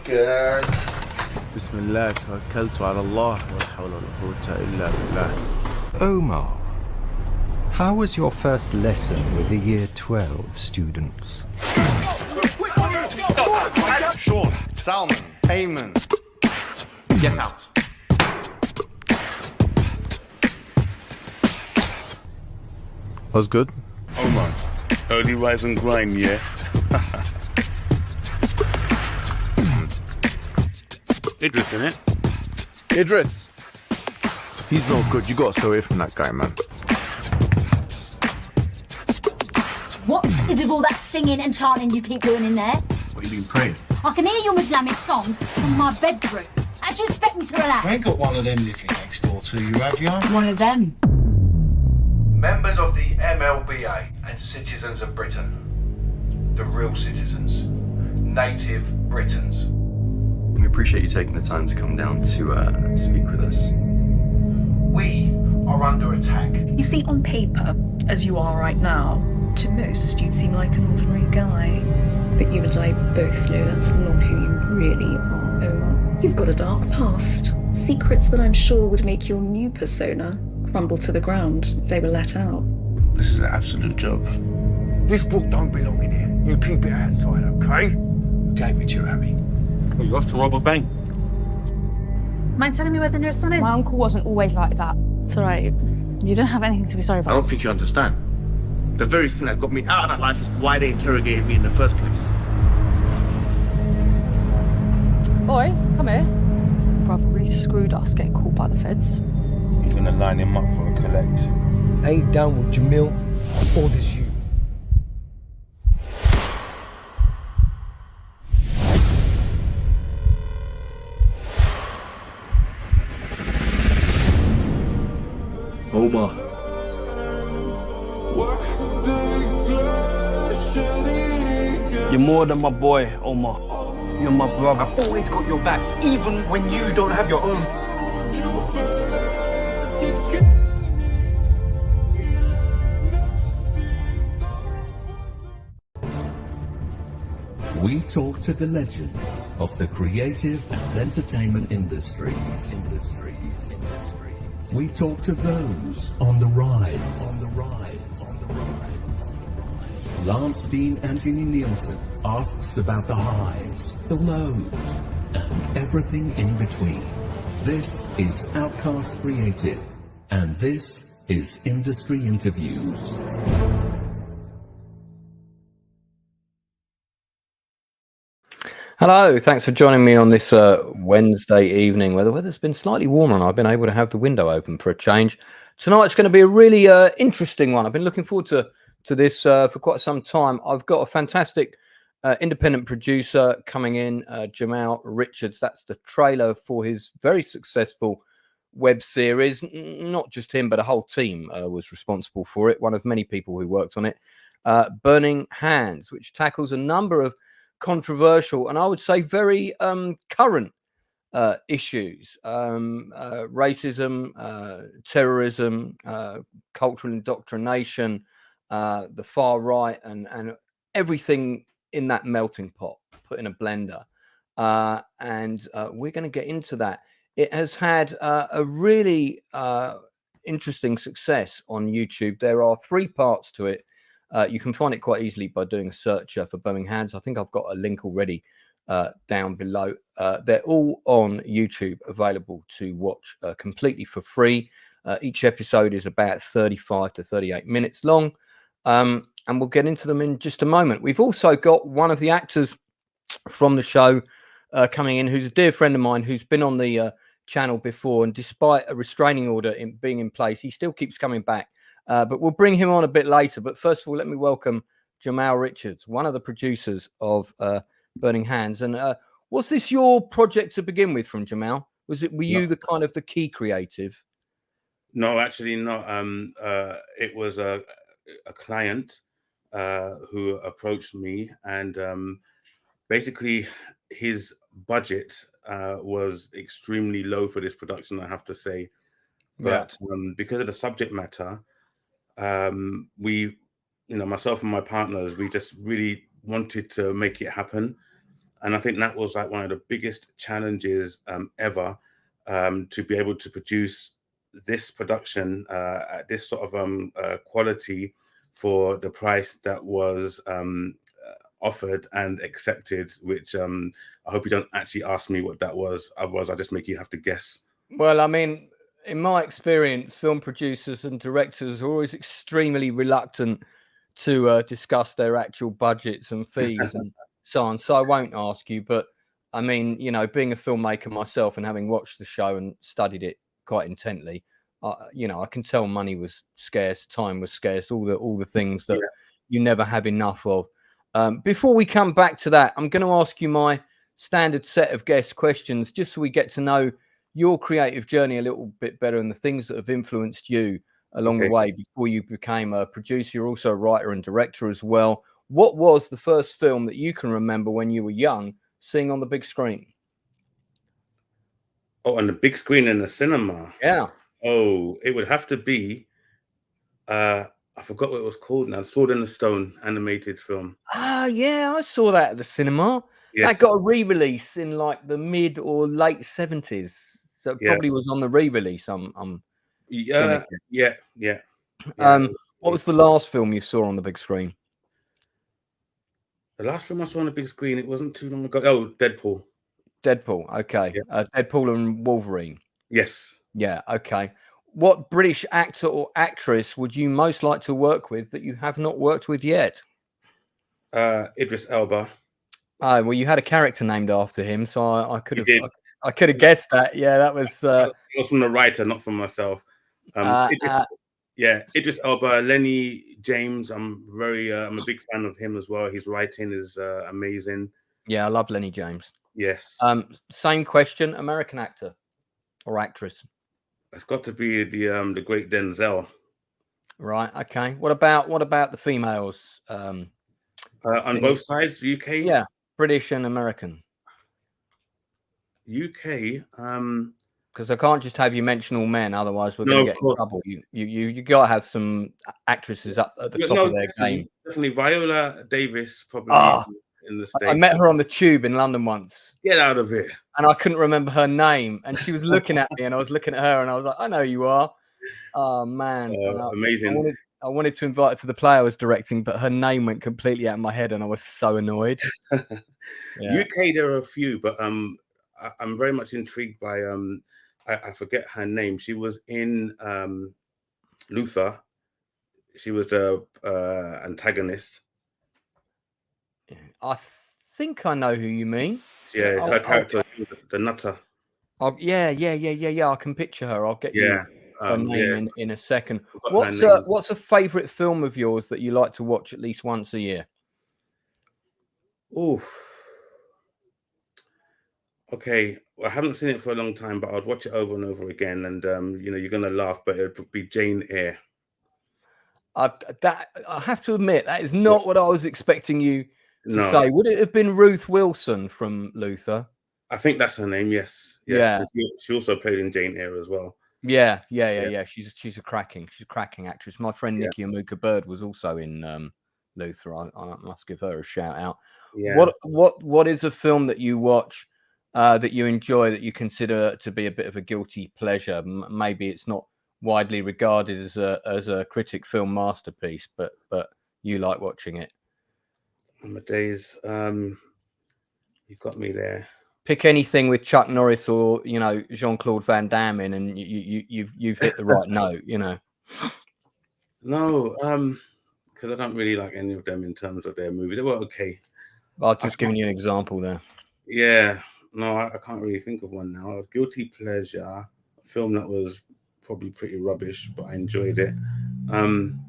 good. بسم الله توكلت على الله ولا حول ولا قوة إلا بالله. Omar, how was your first lesson with the Year 12 students? Sean, Salman, Eamon. Get out. Was good? Omar, early rise and grind, yeah? Idris, innit? Idris! He's no good. You got to stay away from that guy, man. What is with all that singing and chanting you keep doing in there? What have you been praying? I can hear your Islamic song from my bedroom. How do you expect me to relax? You ain't got one of them living next door to you, have you? One of them. Members of the MLBA and citizens of Britain, the real citizens, native Britons. We appreciate you taking the time to come down to speak with us. We are under attack. You see, on paper, as you are right now, to most you'd seem like an ordinary guy. But you and I both know that's not who you really are, Omar. You've got a dark past. Secrets that I'm sure would make your new persona crumble to the ground if they were let out. This is an absolute joke. This book don't belong in here. You keep it outside, okay? Who gave it to you, Abby? Well, you have to rob a bank. Mind telling me where the nearest one is? My uncle wasn't always like that. It's all right. You don't have anything to be sorry I about. don't think you understand. The very thing that got me out of that life is why they interrogated me in the first place. Boy, come here. Brother really screwed us getting caught by the feds. You're gonna line him up for a collect. I ain't down with Jamil or this you. Omar. You're more than my boy, Omar. You're my brother. I've always got your back, even when you don't have your own. We talk to the legends of the creative and entertainment industries. We talk to those on the rise. Lance Dean Anthony Nielsen asks about the highs, the lows, and everything in between. This is Outcast Creative, and this is Industry Interviews. Hello, thanks for joining me on this Wednesday evening where the weather's been slightly warmer and I've been able to have the window open for a change. Tonight's going to be a really interesting one. I've been looking forward to this for quite some time. I've got a fantastic independent producer coming in, Jamaal Richards. That's the trailer for his very successful web series. Not just him, but a whole team was responsible for it. One of many people who worked on it. Burning Hands, which tackles a number of controversial and I would say very current issues, racism, terrorism, cultural indoctrination, the far right, and everything in that melting pot put in a blender, and we're going to get into that. It has had a really interesting success on YouTube. There are 3 parts to it. You can find it quite easily by doing a search for Burning Hands. I think I've got a link already down below. They're all on YouTube, available to watch completely for free. Each episode is about 35 to 38 minutes long, and we'll get into them in just a moment. We've also got one of the actors from the show coming in, who's a dear friend of mine, who's been on the channel before, and despite a restraining order being in place, he still keeps coming back. But we'll bring him on a bit later. But first of all, let me welcome Jamaal Richards, one of the producers of Burning Hands. And was this your project to begin with from Jamaal? Were you the kind of the key creative? No, actually not. It was a client who approached me, and basically his budget was extremely low for this production, I have to say. But because of the subject matter, we, myself and my partners, we just really wanted to make it happen. And I think that was like one of the biggest challenges ever, to be able to produce this production at this sort of quality for the price that was offered and accepted, which I hope you don't actually ask me what that was. Otherwise, I'll just make you have to guess. Well, I mean, in my experience, film producers and directors are always extremely reluctant to discuss their actual budgets and fees and so on. So I won't ask you, but I mean, you know, being a filmmaker myself and having watched the show and studied it quite intently, you know, I can tell money was scarce, time was scarce, all the things that you never have enough of. Before we come back to that, I'm going to ask you my standard set of guest questions, just so we get to know your creative journey a little bit better and the things that have influenced you along the way before you became a producer. You're also a writer and director as well. What was the first film that you can remember when you were young seeing on the big screen? Oh, on the big screen in the cinema. Yeah. Oh, it would have to be I forgot what it was called now. Sword in the Stone animated film. Ah, yeah, I saw that at the cinema. Yes. That got a re-release in like the mid or late 70s. So it probably was on the re-release. I'm yeah. What was the last film you saw on the big screen? The last film I saw on the big screen, it wasn't too long ago. Oh, Deadpool. Deadpool, okay. Deadpool and Wolverine. Yes. Yeah, okay. What British actor or actress would you most like to work with that you have not worked with yet? Idris Elba. Oh, well, you had a character named after him, so I could have guessed that. Yeah, that was. It was from the writer, not from myself. Idris Elba, Lenny James. I'm a big fan of him as well. His writing is amazing. Yeah, I love Lenny James. Yes. Same question: American actor or actress? It's got to be the great Denzel. Right. Okay. What about the females? On both sides, UK. Yeah, British and American. UK. Because I can't just have you mention all men, otherwise we're going to get in trouble. You got to have some actresses up at the top of their game. Definitely, Viola Davis probably in the States. I met her on the tube in London once. Get out of here! And I couldn't remember her name, and she was looking at me, and I was looking at her, and I was like, "I know you are." Oh man, amazing! I wanted to invite her to the play I was directing, but her name went completely out of my head, and I was so annoyed. UK, there are a few, but I'm very much intrigued by I forget her name. She was in Luther. She was the antagonist. I think I know who you mean. Yeah, her character, the nutter. Yeah. I can picture her. I'll get you her name in a second. What's a favourite film of yours that you like to watch at least once a year? Oh, okay. Well, I haven't seen it for a long time, but I'd watch it over and over again. And you're gonna laugh, but it would be Jane Eyre. I have to admit that is not what I was expecting you to say. Would it have been Ruth Wilson from Luther? I think that's her name. Yes. Yeah. She also played in Jane Eyre as well. Yeah. She's a cracking actress. My friend Nikki Amuka Bird was also in Luther. I must give her a shout out. Yeah. What is a film that you watch that you enjoy, that you consider to be a bit of a guilty pleasure? Maybe it's not widely regarded as a critic film masterpiece, but you like watching it. Amadeus, you got me there. Pick anything with Chuck Norris or Jean-Claude Van Damme in, and you've hit the right note. No, because I don't really like any of them in terms of their movies. They were okay. I've just given you an example there. Yeah, no, I can't really think of one now. It was guilty pleasure, a film that was probably pretty rubbish, but I enjoyed it. Damn,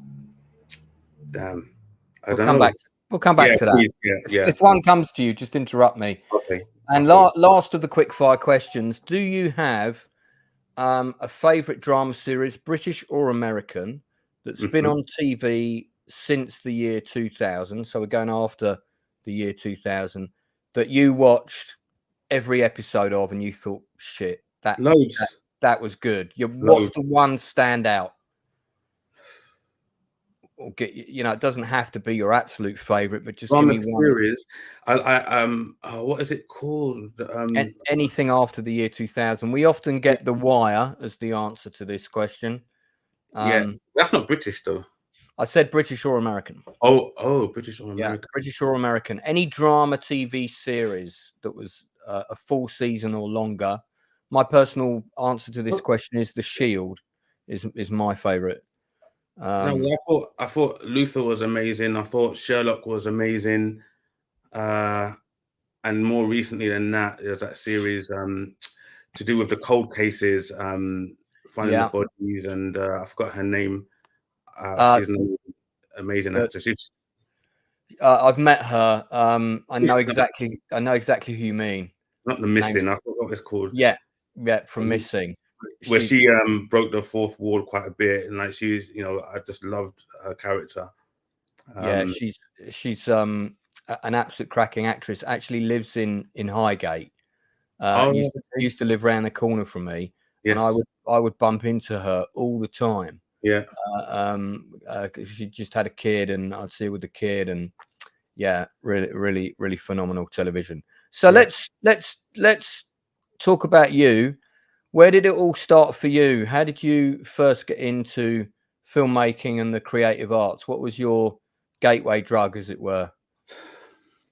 I don't know. We'll come back to that. Please, if one comes to you, just interrupt me. Okay. And last of the quickfire questions: do you have a favourite drama series, British or American, that's been on TV since the year 2000? So we're going after the year 2000, that you watched every episode of, and you thought, "Shit, that was good." What's the one standout? or get you know, it doesn't have to be your absolute favorite, but just give Drama me one. series. What is it called? Anything after the year 2000. We often get The Wire as the answer to this question. Yeah, that's not British though. I said British or American. Oh, British or American. Yeah, British or American. Any drama TV series that was a full season or longer. My personal answer to this question is The Shield. Is my favorite. No, I thought Luther was amazing. I thought Sherlock was amazing. And more recently than that, there's that series to do with the cold cases, finding the bodies, and I forgot her name. She's an amazing actress. I've met her. I know exactly who you mean. Not The Missing. I forgot what it's called. Yeah, from Missing. Where she broke the fourth wall quite a bit, and like she's, you know, I just loved her character. Yeah, she's an absolute cracking actress. Actually lives in Highgate. Used to live around the corner from me, and I would bump into her all the time. Yeah. She just had a kid, and I'd see her with the kid, and yeah, really phenomenal television. So let's talk about you. Where did it all start for you? How did you first get into filmmaking and the creative arts? What was your gateway drug, as it were?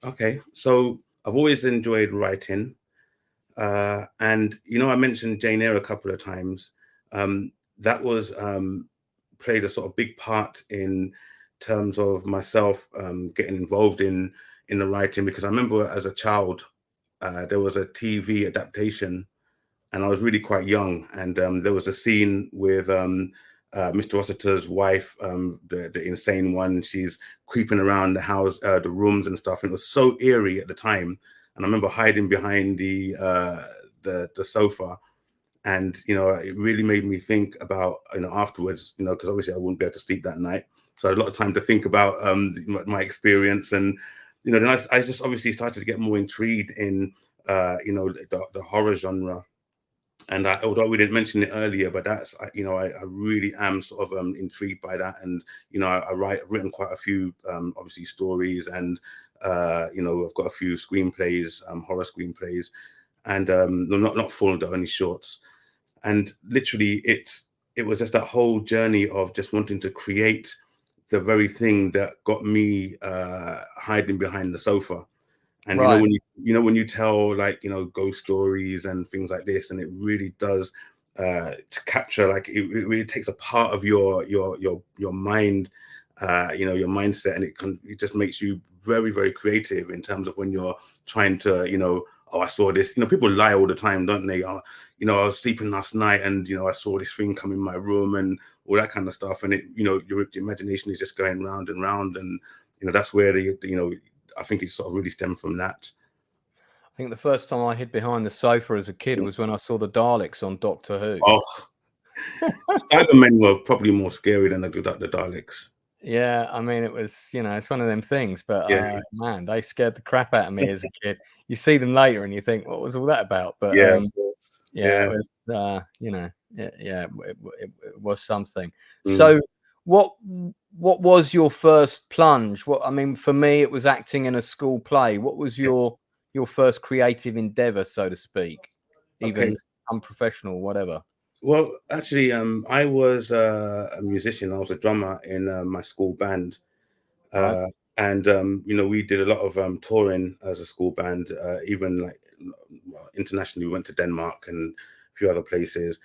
Okay, so I've always enjoyed writing, and you know, I mentioned Jane Eyre a couple of times. That was played a sort of big part in terms of myself getting involved in the writing, because I remember as a child there was a TV adaptation, and I was really quite young, and there was a scene with Mr. Rossiter's wife, the insane one. She's creeping around the house, the rooms and stuff, and it was so eerie at the time. And I remember hiding behind the sofa, and you know, it really made me think about, you know, afterwards, you know, because obviously I wouldn't be able to sleep that night, so I had a lot of time to think about my experience. And you know, then I just obviously started to get more intrigued in you know, the horror genre. And although we didn't mention it earlier, but that's, you know, I really am sort of intrigued by that. And you know, I've written quite a few obviously stories, and you know, I've got a few screenplays, horror screenplays, and not full, but only shorts. And literally, it was just that whole journey of just wanting to create the very thing that got me hiding behind the sofa. And you know, when you tell, like, you know, ghost stories and things like this, and it really does to capture, like, it really takes a part of your mind, you know, your mindset, and it just makes you very, very creative in terms of when you're trying to, you know, oh, I saw this. You know, people lie all the time, don't they? Oh, you know, I was sleeping last night, and you know, I saw this thing come in my room, and all that kind of stuff. And it, you know, your imagination is just going round and round, and you know, that's where you know, I think it sort of really stemmed from that. I think the first time I hid behind the sofa as a kid was when I saw the Daleks on Doctor Who. Oh, Cybermen were probably more scary than the Daleks. Yeah, I mean, it was, you know, it's one of them things, but man, they scared the crap out of me as a kid. You see them later and you think, what was all that about? But it was, you know, it was something. So what was your first plunge? I mean, for me, it was acting in a school play. What was your first creative endeavor, so to speak, even unprofessional, whatever? Well, actually, I was a musician. I was a drummer in my school band. And, you know, we did a lot of touring as a school band, even like internationally. We went to Denmark and a few other places.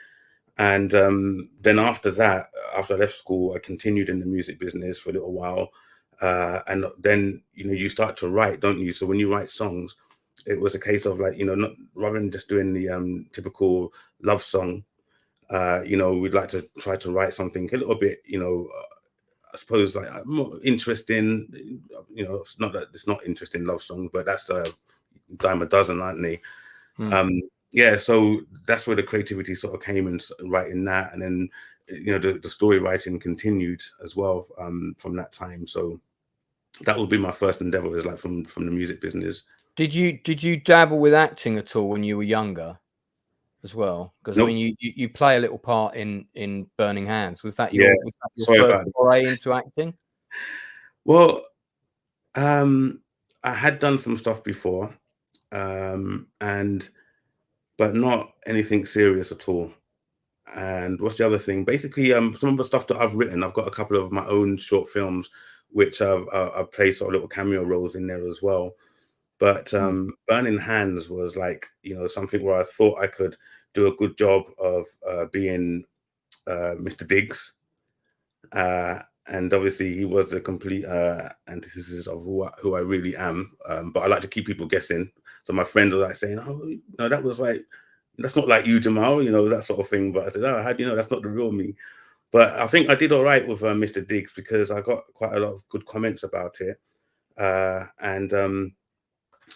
And then after that, after I left school, I continued in the music business for a little while. And then, you know, you start to write, don't you? So when you write songs, it was a case of, like, you know, not rather than just doing the typical love song, you know, we'd like to try to write something a little bit, you know, I suppose, like, more interesting. You know, it's not that it's not interesting love songs, but that's the dime a dozen, aren't they? Yeah, so that's where the creativity sort of came in writing that, and then, you know, the story writing continued as well from that time. So that would be my first endeavor, is like from the music business. Did you dabble with acting at all when you were younger as well? Because I mean, you play a little part in Burning Hands. Was that your first foray into acting? Well, I had done some stuff before, and but not anything serious at all. And what's the other thing? Basically, some of the stuff that I've written, I've got a couple of my own short films, which I've played sort of little cameo roles in there as well. But Burning Hands was like, something where I thought I could do a good job of being Mr. Diggs. And obviously he was a complete antithesis of who I really am. But I like to keep people guessing. So my friend was like saying, "Oh, no, that was like, that's not like you, Jamaal," that sort of thing. But I said, "Oh, how do you know that's not the real me?" But I think I did all right with Mr. Diggs because I got quite a lot of good comments about it.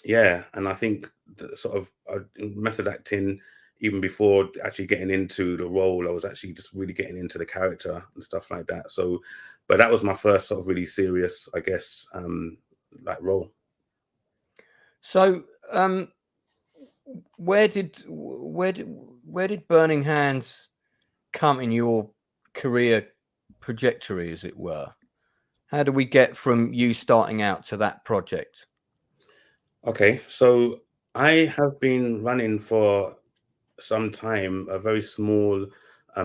Yeah, and I think the sort of method acting, even before actually getting into the role, I was actually just really getting into the character and stuff like that. So, but that was my first sort of really serious, I guess, like role. So, where did Burning Hands come in your career trajectory, as it were? How do we get from you starting out to that project? Okay, so I have been running for some time a very small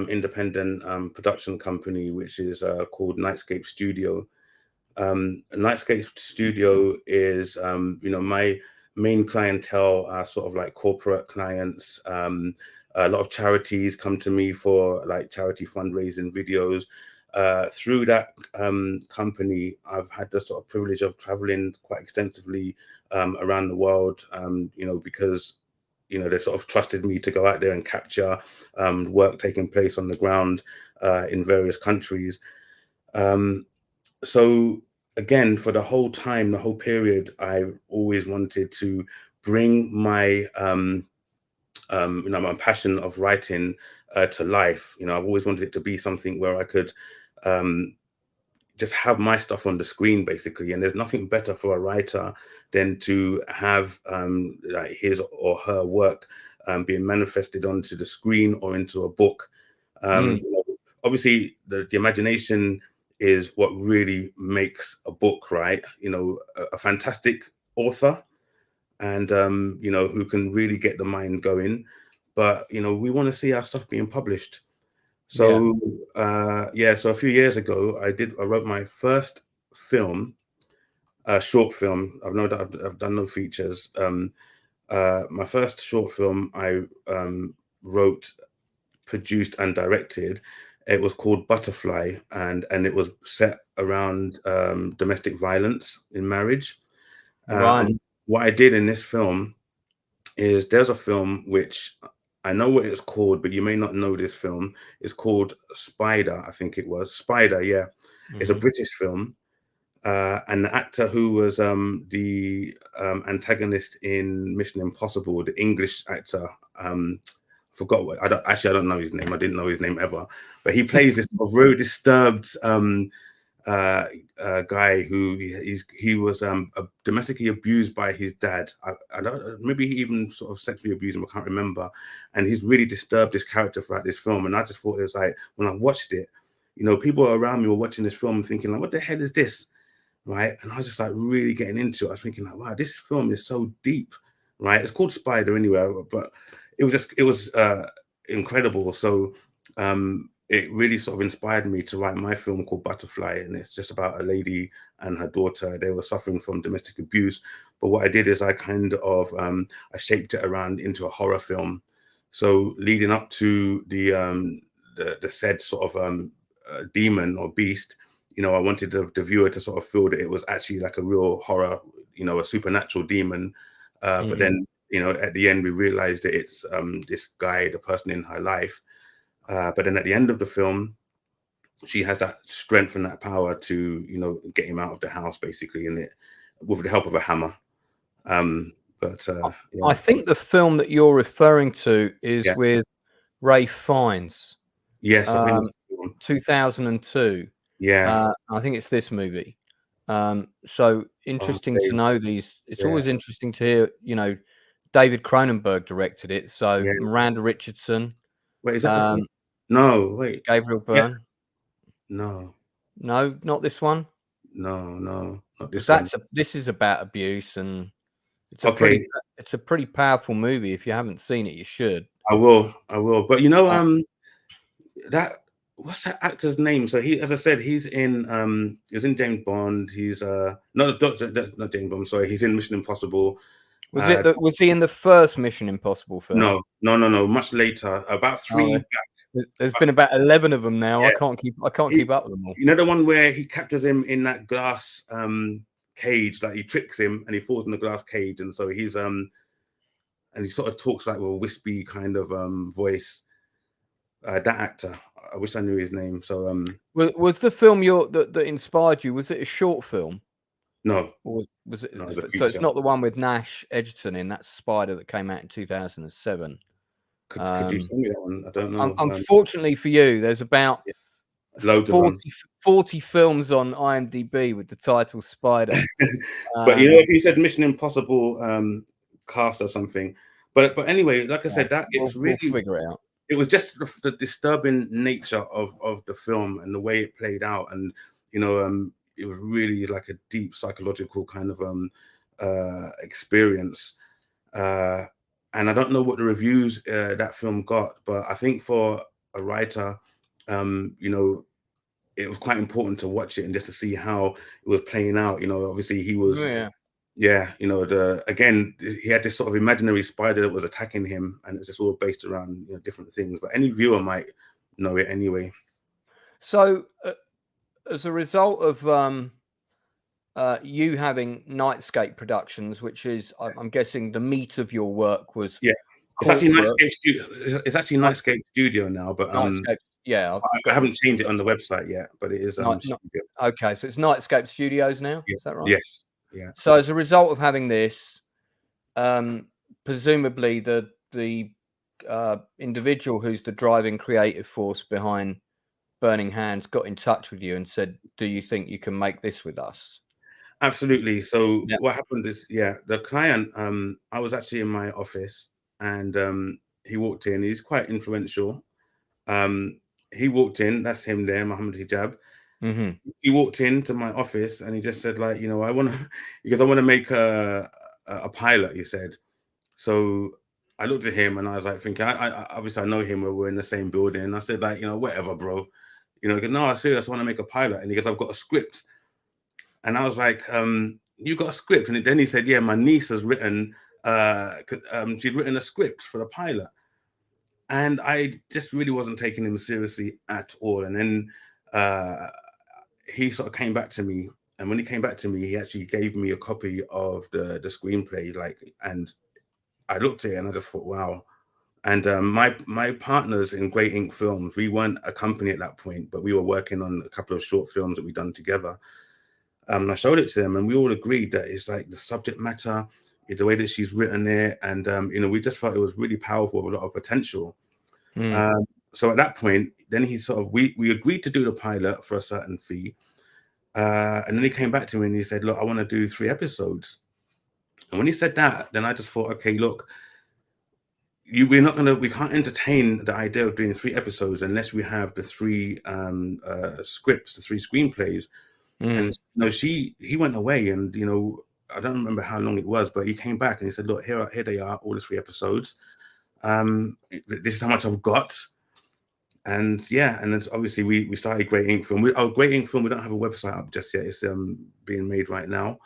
independent production company, which is called Nightscape Studio. Nightscape Studio is, my main clientele are sort of like corporate clients. A lot of charities come to me for like charity fundraising videos. Through that company, I've had the sort of privilege of traveling quite extensively around the world, because they sort of trusted me to go out there and capture work taking place on the ground in various countries. So again, for the whole time, the whole period, I always wanted to bring my my passion of writing to life. I've always wanted it to be something where I could just have my stuff on the screen, basically. And there's nothing better for a writer than to have like his or her work being manifested onto the screen or into a book. Obviously, the imagination is what really makes a book, right? A fantastic author and who can really get the mind going. But we want to see our stuff being published. So so a few years ago, I wrote my first film, short film. I've done no features. My first short film I wrote, produced, and directed. It was called Butterfly, and it was set around domestic violence in marriage. Right. What I did in this film is there's a film which I know what it's called, but you may not know this film. It's called Spider, I think it was. Spider, yeah. It's a British film. And the actor who was the antagonist in Mission Impossible, the English actor, forgot what, I don't know his name. I didn't know his name ever. But he plays this sort of very disturbed guy who he was domestically abused by his dad. I don't, maybe he even sort of sexually abused him. I can't remember. And he's really disturbed his character throughout this film. And I just thought it was like, when I watched it, people around me were watching this film thinking like, what the hell is this? Right. And I was just like really getting into it. I was thinking like, wow, this film is so deep. Right. It's called Spider anyway, but it was incredible. So it really sort of inspired me to write my film called Butterfly, and it's just about a lady and her daughter. They were suffering from domestic abuse, but what I did is I kind of I shaped it around into a horror film. So leading up to the said sort of demon or beast, I wanted the viewer to sort of feel that it was actually like a real horror, a supernatural demon. But then, at the end, we realized that it's this guy, the person in her life. But then at the end of the film, she has that strength and that power to, get him out of the house, basically, and it with the help of a hammer. I think the film that you're referring to is with Ray Fiennes. Yes, I think 2002. Yeah, I think it's this movie. So interesting to know these. It's always interesting to hear. David Cronenberg directed it. So Miranda Richardson. Wait, is that no? Wait, Gabriel Byrne. No, not this one. No, not this one. This is about abuse, and Okay. it's a pretty powerful movie. If you haven't seen it, you should. I will. But you know, what's that actor's name? So he, as I said, he's in he was in James Bond. He's not James Bond. Sorry, he's in Mission Impossible. Was he in the first Mission Impossible film? No. Much later, about 3 back. There's been about 11 of them now. Yeah. I can't keep up with them all. You know the one where he captures him in that glass cage, like he tricks him and he falls in the glass cage, and so he's and he sort of talks like with a wispy kind of voice. That actor, I wish I knew his name. So was the film that inspired you? Was it a short film? No. Or was it? No, So it's not the one with Nash Edgerton in, that Spider that came out in 2007. Could you send me that one? I don't know. Unfortunately for you, there's about loads 40 films on IMDb with the title Spider. But you know, if you said Mission Impossible cast or something, but anyway, like I said, we'll figure it out. It was just the disturbing nature of the film and the way it played out, and you know, it was really like a deep psychological kind of experience. And I don't know what the reviews that film got, but I think for a writer, you know, it was quite important to watch it and just to see how it was playing out. You know, obviously he was, you know, again, he had this sort of imaginary spider that was attacking him, and it's just all based around, you know, different things. But any viewer might know it anyway. So, as a result of you having Nightscape Productions, which is, I'm guessing, the meat of your work was it's actually Nightscape Studio. It's actually Nightscape Studio now, but Nightscape, I haven't changed it on the website yet, but it is okay, so it's Nightscape Studios now. Is that right? Yes. Yeah. So as a result of having this, presumably the individual who's the driving creative force behind Burning Hands got in touch with you and said, "Do you think you can make this with us?" Absolutely. So what happened is, the client, I was actually in my office, and he walked in. He's quite influential. He walked in. That's him there, Mohammed Hijab. Mm-hmm. He walked into my office and he just said, like, you know, I want to make a pilot. He said. So I looked at him and I was like thinking, I obviously I know him. We're in the same building. And I said, like, you know, whatever, bro. You know, he goes, no, I serious. I want to make a pilot. And he goes, I've got a script. And I was like, you got a script? And then he said, yeah, my niece has written, she'd written a script for the pilot. And I just really wasn't taking him seriously at all. And then he sort of came back to me. And when he came back to me, he actually gave me a copy of the screenplay, and I looked at it and I just thought, wow. And my partners in Great Ink Films, we weren't a company at that point, but we were working on a couple of short films that we'd done together. I showed it to them, and we all agreed that it's like the subject matter, the way that she's written it, and you know, we just felt it was really powerful with a lot of potential. So at that point, then he sort of we agreed to do the pilot for a certain fee, and then he came back to me and he said, "Look, I want to do 3 episodes." And when he said that, then I just thought, okay, look, we can't entertain the idea of doing 3 episodes unless we have the 3 scripts, the 3 screenplays. And you know, he went away, and you know, I don't remember how long it was, but he came back and he said, "Look, here they are, all the 3 episodes. This is how much I've got." And and then obviously we started Great Ink Film. Great Ink Film, we don't have a website up just yet. It's being made right now.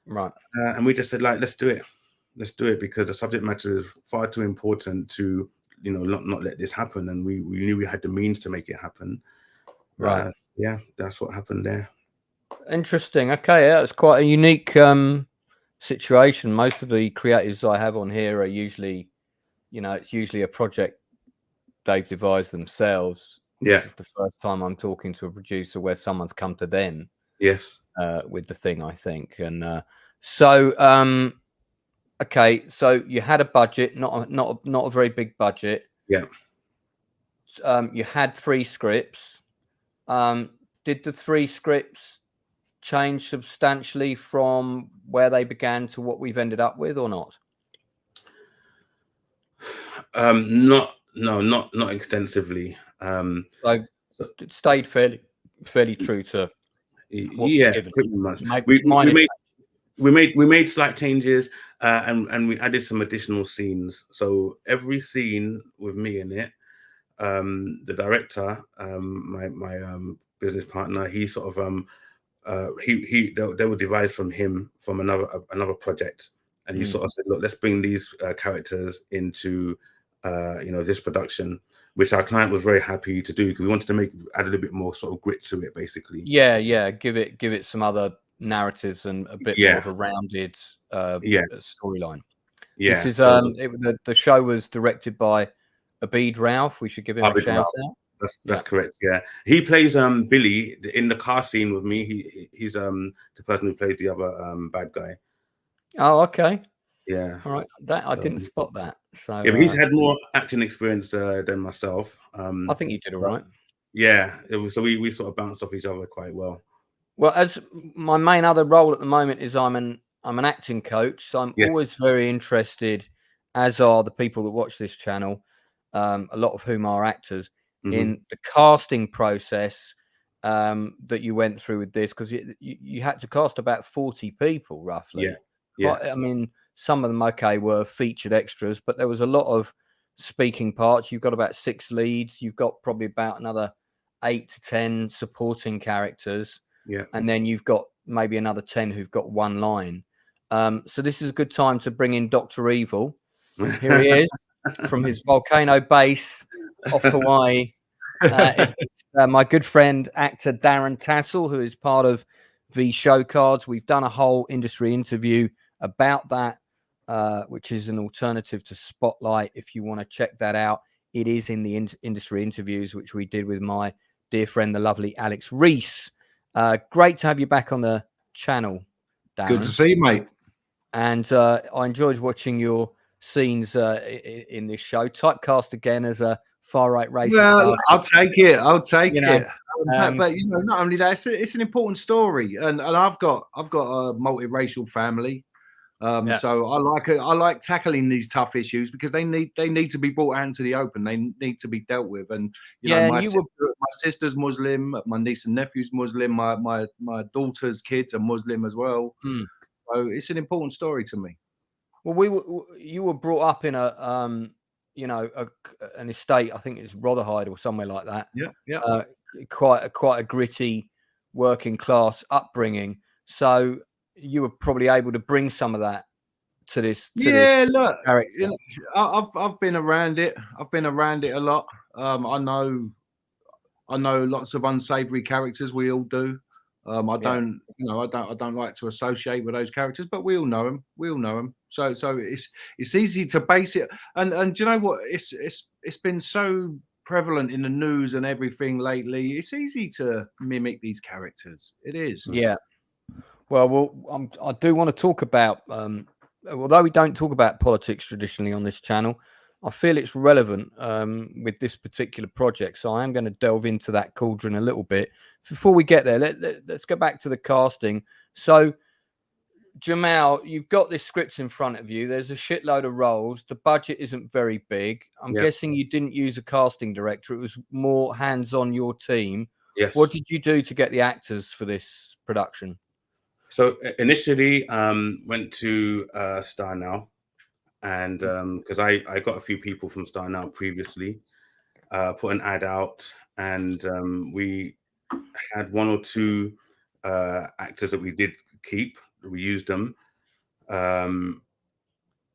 Right. And we just said, like, let's do it because the subject matter is far too important to, you know, not let this happen. And we knew we had the means to make it happen. Right. That's what happened there. Interesting. Okay, it's quite a unique situation. Most of the creators I have on here are usually, you know, it's usually a project they've devised themselves. This is the first time I'm talking to a producer where someone's come to them. Yes. With the thing, I think. And so okay, so you had a budget, not a very big budget. Yeah. You had 3 scripts. Did the 3 scripts change substantially from where they began to what we've ended up with, or not? Not extensively. So it stayed fairly true to Yeah, pretty much. Maybe We made slight changes, and we added some additional scenes. So every scene with me in it, the director, my business partner, he sort of they were devised from him from another project, and he sort of said, look, let's bring these characters into this production, which our client was very happy to do, because we wanted to add a little bit more sort of grit to it, basically. Yeah, give it some other narratives and a bit more of a rounded storyline. Yeah, this is the show was directed by Abid Ralph. We should give him a shout out. That's correct. Yeah, he plays Billy in the car scene with me. He's the person who played the other bad guy. Oh, okay. Yeah. All right. I didn't spot that. So yeah, but he's had more acting experience than myself. I think you did all right. Yeah, so we sort of bounced off each other quite well. Well, as my main other role at the moment is I'm an acting coach, so I'm always very interested, as are the people that watch this channel, a lot of whom are actors, in the casting process that you went through with this, because you had to cast about 40 people roughly. Yeah. I mean, some of them were featured extras, but there was a lot of speaking parts. You've got about 6 leads. You've got probably about another 8 to 10 supporting characters. Yeah. And then you've got maybe another 10 who've got one line. So this is a good time to bring in Dr. Evil. Here he is from his volcano base off Hawaii. It's my good friend, actor Darren Tassel, who is part of the show cards. We've done a whole industry interview about that, which is an alternative to Spotlight. If you want to check that out, it is in the industry interviews, which we did with my dear friend, the lovely Alex Ries. Great to have you back on the channel, Darren. Good to see you, mate. And I enjoyed watching your scenes in this show. Typecast again as a far-right racist. Well, I'll take it. I'll take it. But not only that, it's an important story, and I've got a multiracial family. So I like tackling these tough issues, because they need to be brought out into the open. They need to be dealt with. And my sister's Muslim, my niece and nephew's Muslim, my daughter's kids are Muslim as well. So it's an important story to me. Well, you were brought up in an estate. I think it's Rotherhide or somewhere like that. Yeah. Quite a gritty working class upbringing. So you were probably able to bring some of that to this. Look, I've been around it. I've been around it a lot. I know lots of unsavory characters. We all do. I don't like to associate with those characters, but we all know them. So it's easy to base it. And do you know what? It's been so prevalent in the news and everything lately. It's easy to mimic these characters. It is. Yeah. Well, I do want to talk about, although we don't talk about politics traditionally on this channel, I feel it's relevant with this particular project. So I am going to delve into that cauldron a little bit. Before we get there, let's go back to the casting. So, Jamaal, you've got this script in front of you. There's a shitload of roles. The budget isn't very big. I'm guessing you didn't use a casting director. It was more hands-on your team. Yes. What did you do to get the actors for this production? So initially, went to Star Now, and because I got a few people from Star Now previously, put an ad out, and we had 1 or 2 actors that we did keep. We used them. But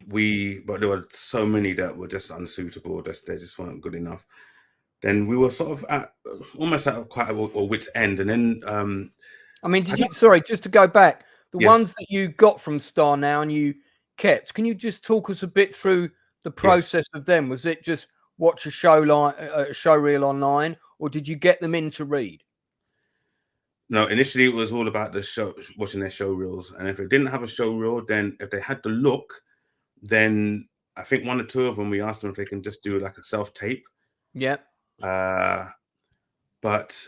there were so many that were just unsuitable. They just weren't good enough. Then we were sort of almost at quite a wit's end, and then. I mean, sorry, just to go back, the ones that you got from Star Now and you kept, can you just talk us a bit through the process of them? Was it just watch a show reel online, or did you get them in to read? No, initially it was all about the show, watching their show reels. And if they didn't have a show reel, then if they had the look, then I think 1 or 2 of them, we asked them if they can just do like a self-tape. Yeah. But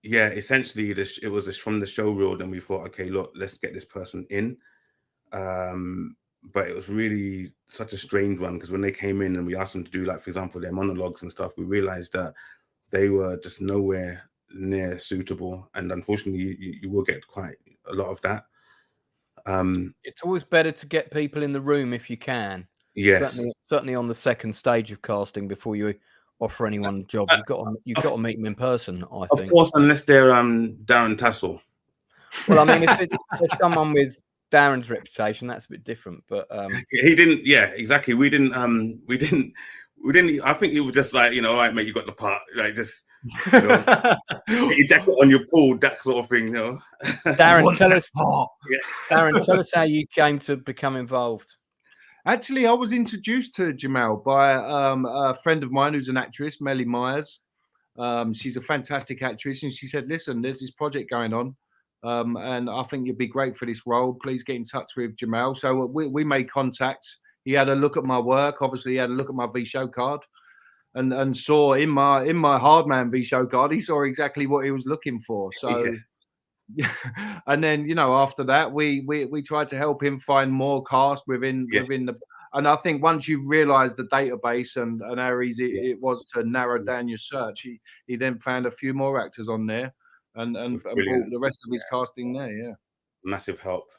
yeah, essentially it was from the show reel. Then we thought, okay, look, let's get this person in. But it was really such a strange one, because when they came in and we asked them to do, like, for example, their monologues and stuff, we realized that they were just nowhere near suitable, and unfortunately, you will get quite a lot of that. It's always better to get people in the room if you can. Yes, certainly on the second stage of casting before you offer anyone jobs. You've got to meet them in person. I of think. course, unless they're Darren Tassel. Well, I mean, if there's someone with Darren's reputation, that's a bit different. But he didn't. Yeah, exactly. We didn't. I think it was just like, all right, mate, you got the part. Like, just get your jacket on, your pool, that sort of thing. Darren, tell us. Darren, tell us how you came to become involved. Actually, I was introduced to Jamaal by a friend of mine who's an actress, Melly Myers. She's a fantastic actress, and she said, "Listen, there's this project going on, and I think you'd be great for this role. Please get in touch with Jamaal." So we made contact. He had a look at my work. Obviously, he had a look at my V-show card, and saw in my Hardman V-show card, he saw exactly what he was looking for. So. Yeah. And then after that we tried to help him find more cast within the, and I think once you realize the database and how easy it was to narrow down your search, he then found a few more actors on there and brought the rest of his casting there. Massive help.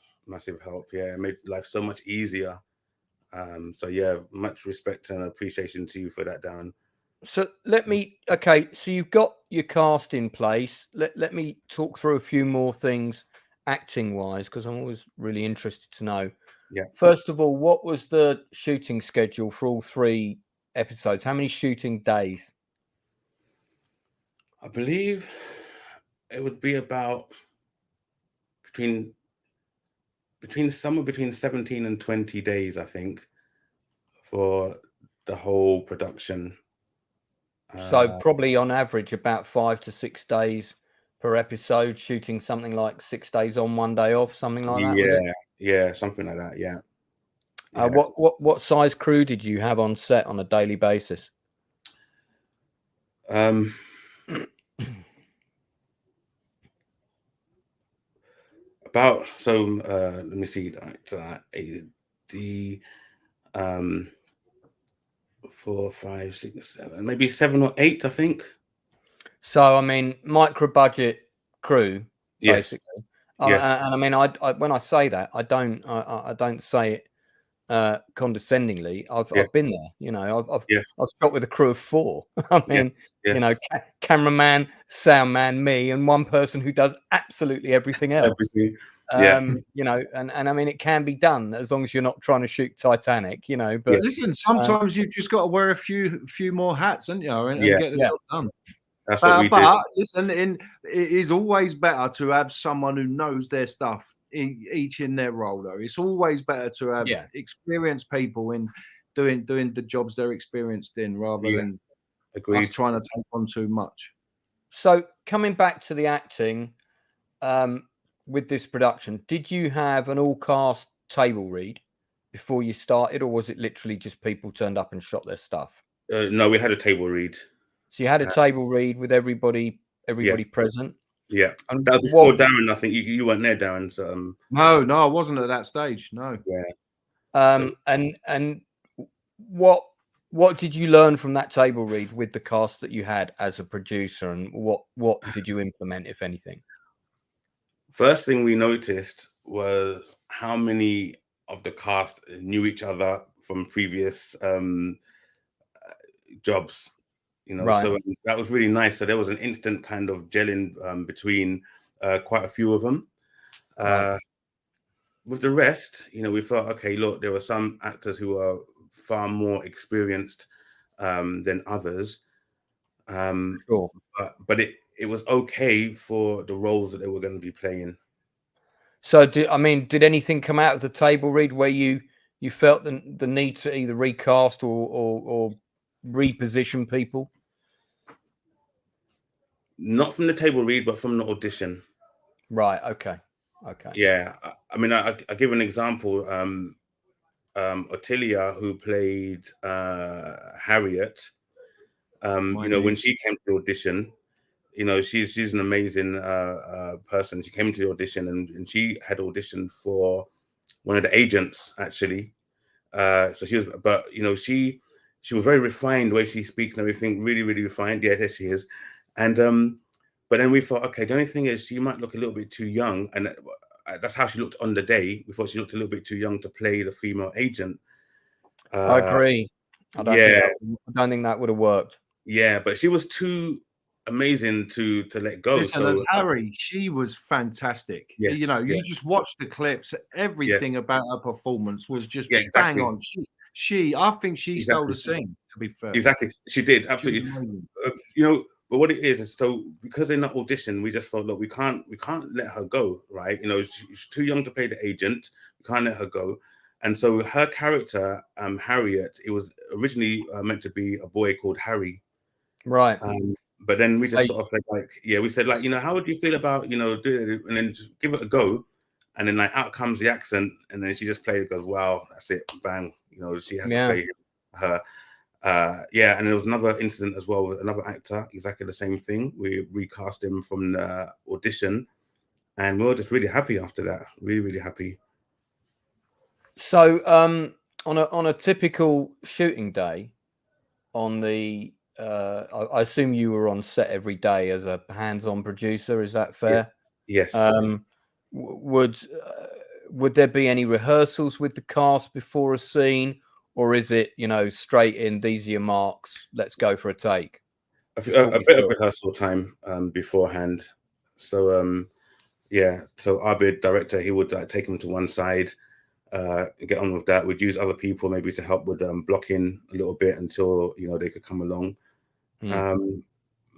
Yeah, it made life so much easier. So yeah, much respect and appreciation to you for that, Darren. So so you've got your cast in place. Let me talk through a few more things acting wise, because I'm always really interested to know. Yeah. First of all, what was the shooting schedule for all 3 episodes? How many shooting days? I believe it would be about between 17 and 20 days, I think, for the whole production. So probably on average about 5 to 6 days per episode, shooting something like 6 days on, 1 day off, something like that. Yeah, something like that. Yeah. What size crew did you have on set on a daily basis? Let me see. The 4, 5, 6, 7, maybe 7 or 8, I think. So I mean, micro budget crew, basically. Yes. And I mean, I when I say that, I don't say it condescendingly. I've been there. I've shot with a crew of 4. I mean, cameraman, sound man, me, and one person who does absolutely everything else. And I mean, it can be done as long as you're not trying to shoot Titanic, but listen, sometimes you've just got to wear a few more hats, and and get the job done. That's what we did. Listen, it is always better to have someone who knows their stuff each in their role, though. It's always better to have experienced people in doing the jobs they're experienced in, rather than us trying to take on too much. So coming back to the acting, with this production, did you have an all cast table read before you started, or was it literally just people turned up and shot their stuff? No, we had a table read. So you had a table read with everybody present. Yeah, and that was before Darren. I think you weren't there, Darren. So, no, I wasn't at that stage. No. Yeah. And what did you learn from that table read with the cast that you had as a producer, and what did you implement, if anything? First thing we noticed was how many of the cast knew each other from previous jobs. So that was really nice. So there was an instant kind of gelling between quite a few of them. With the rest, we felt, okay, look, there were some actors who are far more experienced than others. Sure. But it was okay for the roles that they were going to be playing. So, did anything come out of the table read where you felt the need to either recast or reposition people? Not from the table read, but from the audition. Right. Okay. Yeah. I mean, I give an example. Ottilia, who played Harriet, when she came to the audition, she's an amazing person. She came to the audition and she had auditioned for one of the agents, actually. So she was, but she was very refined the way she speaks and everything, really, really refined. Yeah, there she is. And But then we thought, okay, the only thing is she might look a little bit too young, and that's how she looked on the day. We thought she looked a little bit too young to play the female agent. I agree. I don't think that would have worked. Yeah, but she was too amazing to let go. Listen, So as Harry, she was fantastic. Yes, You know, you yes. just watch the clips. Everything Yes. about her performance was just exactly. bang on. I think she stole the scene. To be fair, Exactly, she did She absolutely. was amazing. You know, but what it is so because in that audition, we just felt, look, we can't let her go, right? You know, she's too young to play the agent. We can't let her go. And so her character, Harriet, it was originally meant to be a boy called Harry. Right. But then we just So- sort of like, we said, like, you know, how would you feel about, you know, doing it and then just give it a go? And then like out comes the accent, and then she just played it, goes, wow, that's it, bang. You know, she has to play her. And there was another incident as well with another actor, exactly the same thing. We recast him from the audition, and we were just really happy after that. Really, really happy. So on a typical shooting day, on the I assume you were on set every day as a hands-on producer. Is that fair? Yes. Would there be any rehearsals with the cast before a scene, or is it, you know, straight in, these are your marks, let's go for a take? A bit of rehearsal time beforehand. So so Abid, director, he would like take him to one side, get on with that. We'd use other people maybe to help with blocking a little bit until, you know, they could come along.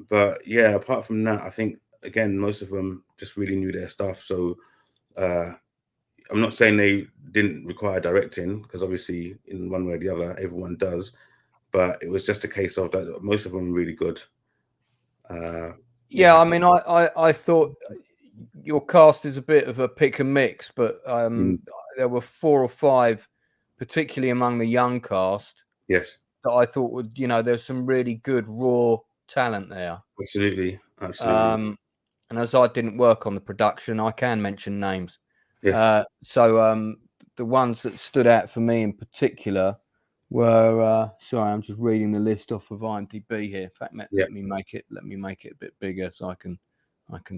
But yeah, apart from that, I think again most of them just really knew their stuff. So I'm not saying they didn't require directing, because obviously in one way or the other everyone does, but it was just a case of that most of them were really good. I mean, I thought your cast is a bit of a pick and mix, but there were 4 or 5, particularly among the young cast, Yes, that I thought would, you know, there's some really good raw talent there. Absolutely. And as I didn't work on the production, I can mention names. Yes. The ones that stood out for me in particular were sorry, I'm just reading the list off of IMDb here. In fact, let me make it a bit bigger so I can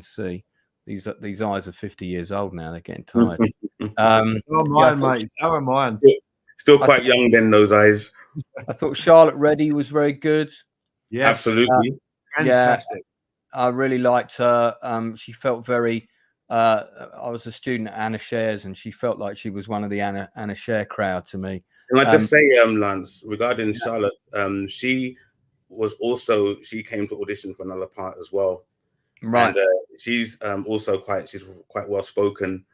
see. These eyes are 50 years old now. They're getting tired. Mate. So am I. Still quite young then, those eyes. I thought Charlotte Reddy was very good. Yes. Absolutely. Fantastic. I really liked her. She felt very. I was a student at Anna Shares, and she felt like she was one of the Anna Share crowd to me. Can I just say, Lance, regarding Charlotte, she came to audition for another part as well. Right. And she's also quite well spoken.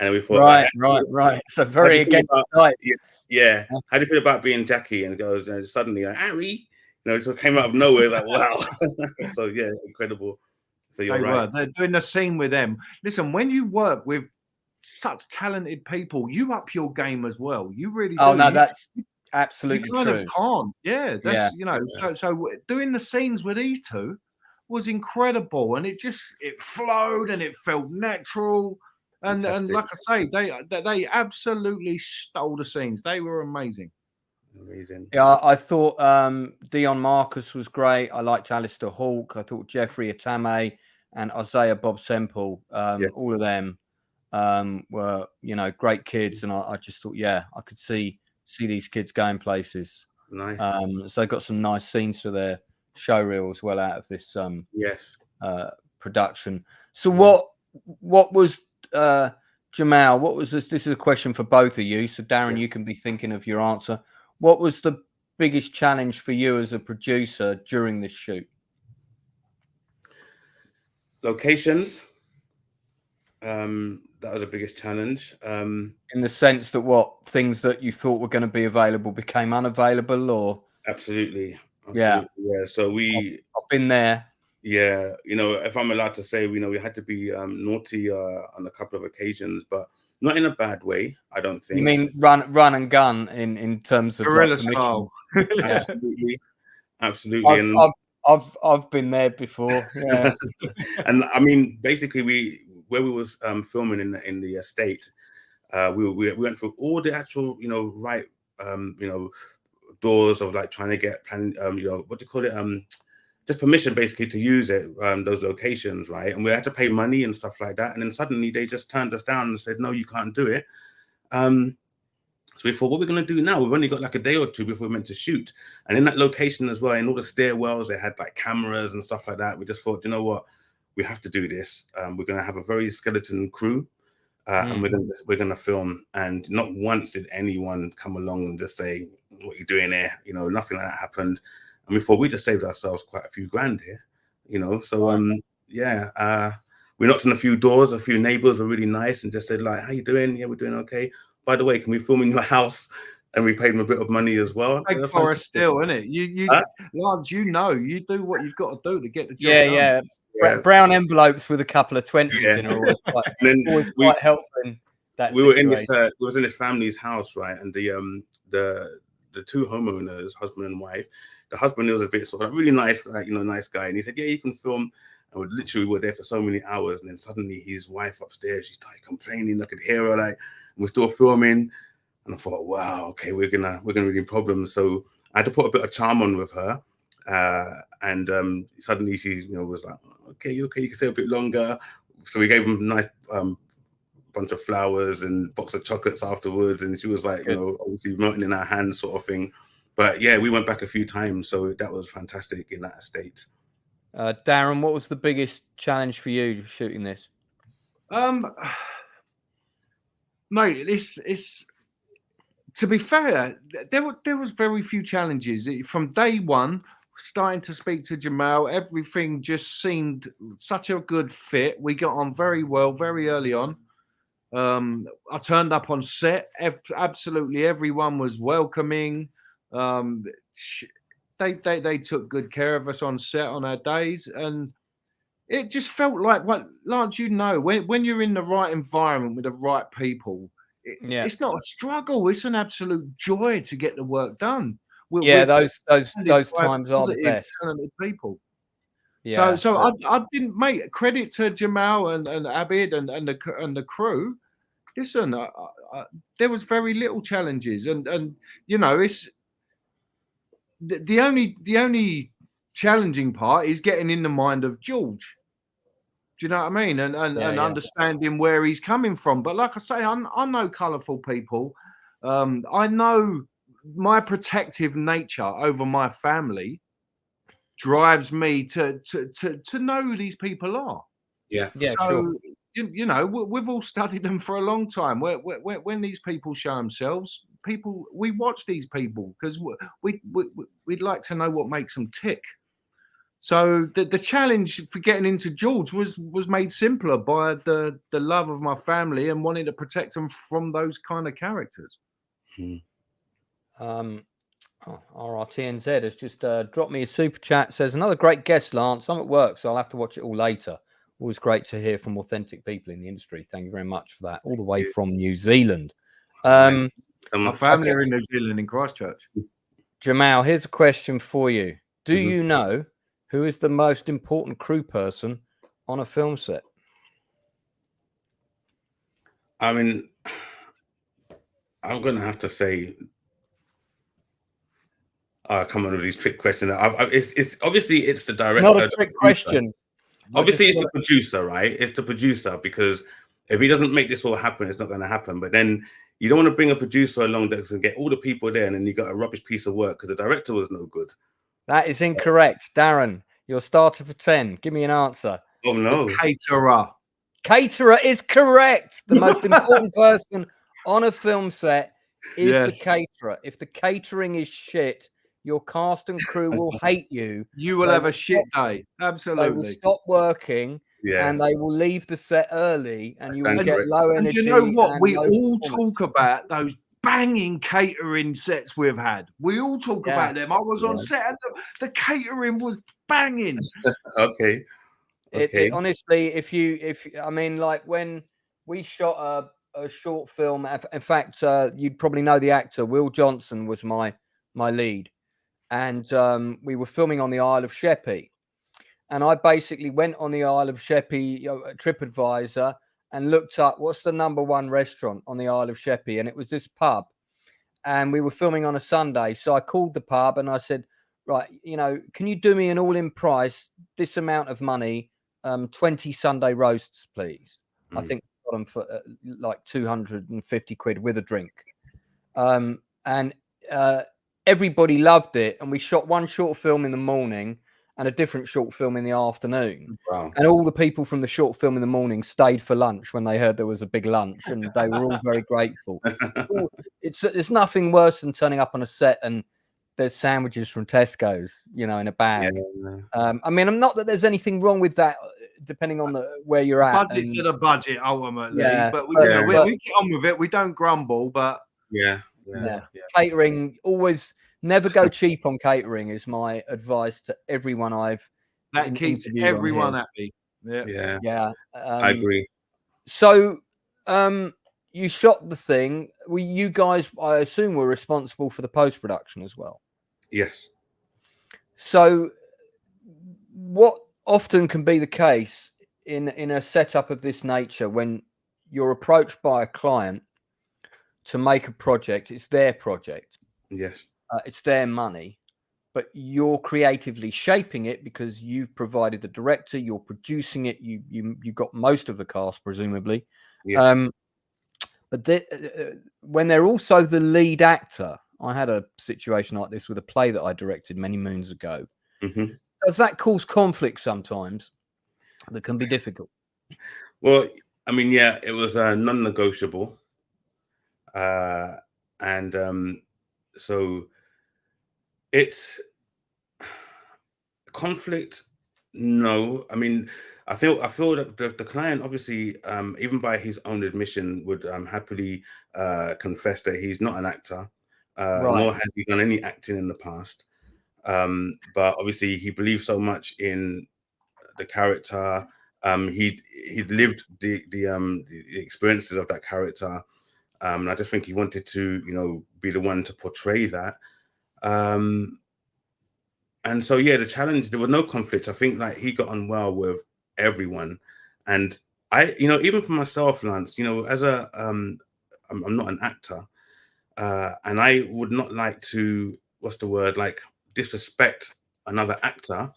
And we thought, right. So very against type. Yeah. How do you feel about being Jackie? And goes suddenly, like, Harry, you know, it just came out of nowhere, like, wow. So yeah, incredible. So you're right. They're doing the scene with them. Listen, when you work with such talented people, you up your game as well. You really do. Oh no, that's absolutely you true. Can't. Yeah, that's you know. So doing the scenes with these two was incredible, and it flowed and it felt natural. And like I say, they absolutely stole the scenes. They were amazing. Amazing. Yeah, I thought Dion Marcus was great. I liked Alistair Hawke. I thought Jeffrey Atame and Isaiah Bob Semple, all of them were, you know, great kids. And I just thought, I could see these kids going places. Nice. So they got some nice scenes for their show reel as well out of this production. So what was Jamaal, what was this? This is a question for both of you. So Darren, you can be thinking of your answer. What was the biggest challenge for you as a producer during this shoot? Locations. That was the biggest challenge. In the sense that things that you thought were going to be available became unavailable, or? Absolutely. Yeah. So I've been there. Yeah, you know, if I'm allowed to say, you know, we had to be naughty on a couple of occasions, but not in a bad way, I don't think. You mean run and gun in terms of guerrilla style? Absolutely. I've been there before. Yeah. And I mean, basically, where we was filming in the estate, we went through all the actual, you know, doors of like trying to get you know, what do you call it? just permission basically to use it, those locations, right? And we had to pay money and stuff like that. And then suddenly they just turned us down and said, no, you can't do it. So we thought, what are we going to do now? We've only got like a day or two before we're meant to shoot. And in that location as well, in all the stairwells, they had like cameras and stuff like that. We just thought, you know what? We have to do this. We're going to have a very skeleton crew. And we're gonna film, and not once did anyone come along and just say, what are you doing here? You know, nothing like that happened. And we thought we just saved ourselves quite a few grand here, you know. So we knocked on a few doors, a few neighbors were really nice and just said, like, how you doing? Yeah, we're doing okay. By the way, can we film in your house? And we paid them a bit of money as well. Big for us still, isn't it? Lance, you know, you do what you've got to do to get the job done. Yeah. Brown envelopes with a couple of 20s in are always quite helpful in that we were in this situation. we was in this family's house, right? And the two homeowners, husband and wife, the husband was a bit sort of really nice, like, you know, nice guy, and he said, yeah, you can film. And we literally were there for so many hours, and then suddenly his wife upstairs, she started complaining. I could hear her, like, and we're still filming. And I thought, wow, okay, we're gonna be in problems. So I had to put a bit of charm on with her. And suddenly she, you know, was like, okay, you can stay a bit longer. So we gave them a nice bunch of flowers and box of chocolates afterwards. And she was like, you know, obviously melting in our hands sort of thing. But yeah, we went back a few times. So that was fantastic in that estate. Darren, what was the biggest challenge for you shooting this? Mate, it's to be fair, there was very few challenges from day one. Starting to speak to Jamaal, everything just seemed such a good fit. We got on very well very early on. I turned up on set. Absolutely everyone was welcoming. They took good care of us on set on our days, and it just felt like, what, Lance, you know, when you're in the right environment with the right people, it's not a struggle. It's an absolute joy to get the work done. Those times are the best. Talented people. Yeah. So I didn't make credit to Jamaal and Abid and the crew. Listen, there was very little challenges, and you know, it's the only challenging part is getting in the mind of George. Do you know what I mean? And understanding where he's coming from. But like I say, I know colourful people. I know my protective nature over my family drives me to know who these people are. Yeah. So, you know, we've all studied them for a long time. When these people show themselves, we watch these people because we'd like to know what makes them tick. So the challenge for getting into George was made simpler by the love of my family and wanting to protect them from those kind of characters. RRTNZ has just dropped me a super chat. Says, another great guest, Lance. I'm at work, so I'll have to watch it all later. Always great to hear from authentic people in the industry. Thank you very much for that. All the way from New Zealand. My family are in New Zealand, in Christchurch. Jamaal, here's a question for you. Do you know who is the most important crew person on a film set? I mean, I'm going to have to say, come on with these trick questions. It's obviously it's the director. Not a trick question. Obviously, it's the producer, right? It's the producer, because if he doesn't make this all happen, it's not going to happen. But then you don't want to bring a producer along that's going to get all the people there, and then you got a rubbish piece of work because the director was no good. That is incorrect, Darren. Your starter for 10. Give me an answer. Oh no, caterer. Caterer is correct. The most important person on a film set is the caterer. If the catering is shit, your cast and crew will hate you. You will have a shit day. Absolutely. They will stop working and they will leave the set early, and you will get low energy. And you know what? We all talk about those banging catering sets we've had. We all talk about them. I was on set and the catering was banging. Okay. Honestly, I mean, like when we shot a short film, in fact, you'd probably know the actor, Will Johnson was my lead. And we were filming on the Isle of Sheppey. And I basically went on the Isle of Sheppey TripAdvisor and looked up what's the #1 restaurant on the Isle of Sheppey. And it was this pub. And we were filming on a Sunday. So I called the pub and I said, right, can you do me an all-in price, this amount of money, 20 Sunday roasts, please? I think we got them for like 250 quid with a drink. And everybody loved it. And we shot one short film in the morning and a different short film in the afternoon. Wow. And all the people from the short film in the morning stayed for lunch when they heard there was a big lunch, and they were all very grateful. It's nothing worse than turning up on a set and there's sandwiches from Tesco's, in a bag. I mean, I'm not that there's anything wrong with that, depending on where you're at. Budget's at a budget ultimately, but we get on with it. We don't grumble, but catering, always never go cheap on catering is my advice to everyone that keeps everyone happy. I agree. So you shot the thing. You guys, I assume, were responsible for the post-production as well. Yes. So what often can be the case in a setup of this nature, when you're approached by a client to make a project, it's their project. Yes. It's their money, but you're creatively shaping it because you've provided the director, you're producing it, you got most of the cast, presumably. Yeah. But when they're also the lead actor, I had a situation like this with a play that I directed many moons ago. Mm-hmm. Does that cause conflict sometimes that can be difficult? Well, I mean, it was non-negotiable. So it's conflict. No, I mean, I feel that the client, obviously, even by his own admission, would happily confess that he's not an actor, nor has he done any acting in the past. But obviously, he believes so much in the character. He lived the experiences of that character. And I just think he wanted to, be the one to portray that. And so, the challenge, there was no conflict. I think he got on well with everyone. And I, even for myself, Lance, as I'm not an actor, and I would not like to, disrespect another actor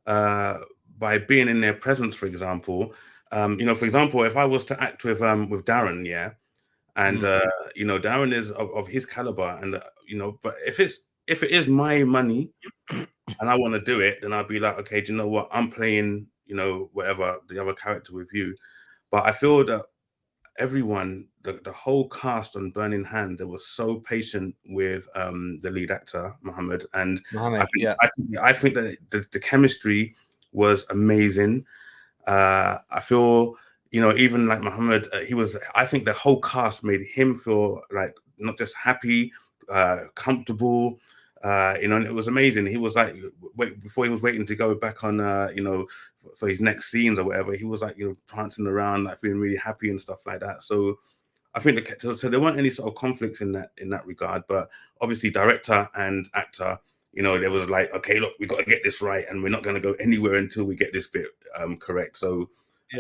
by being in their presence, for example. For example, if I was to act with Darren, and Darren is of his caliber, and but if it is my money and I want to do it, then I'll be like, okay, do you know what? I'm playing, whatever the other character with you. But I feel that everyone, the whole cast on Burning Hand, they were so patient with the lead actor, Mohammed, and I think that the chemistry was amazing. I feel, even like Mohammed, I think the whole cast made him feel like not just happy, comfortable, and it was amazing. He was like, before he was waiting to go back on, for his next scenes or whatever, he was like, prancing around, like feeling really happy and stuff like that. So I think so there weren't any sort of conflicts in that regard, but obviously director and actor, there was like, okay, look, we got to get this right, and we're not going to go anywhere until we get this bit correct. So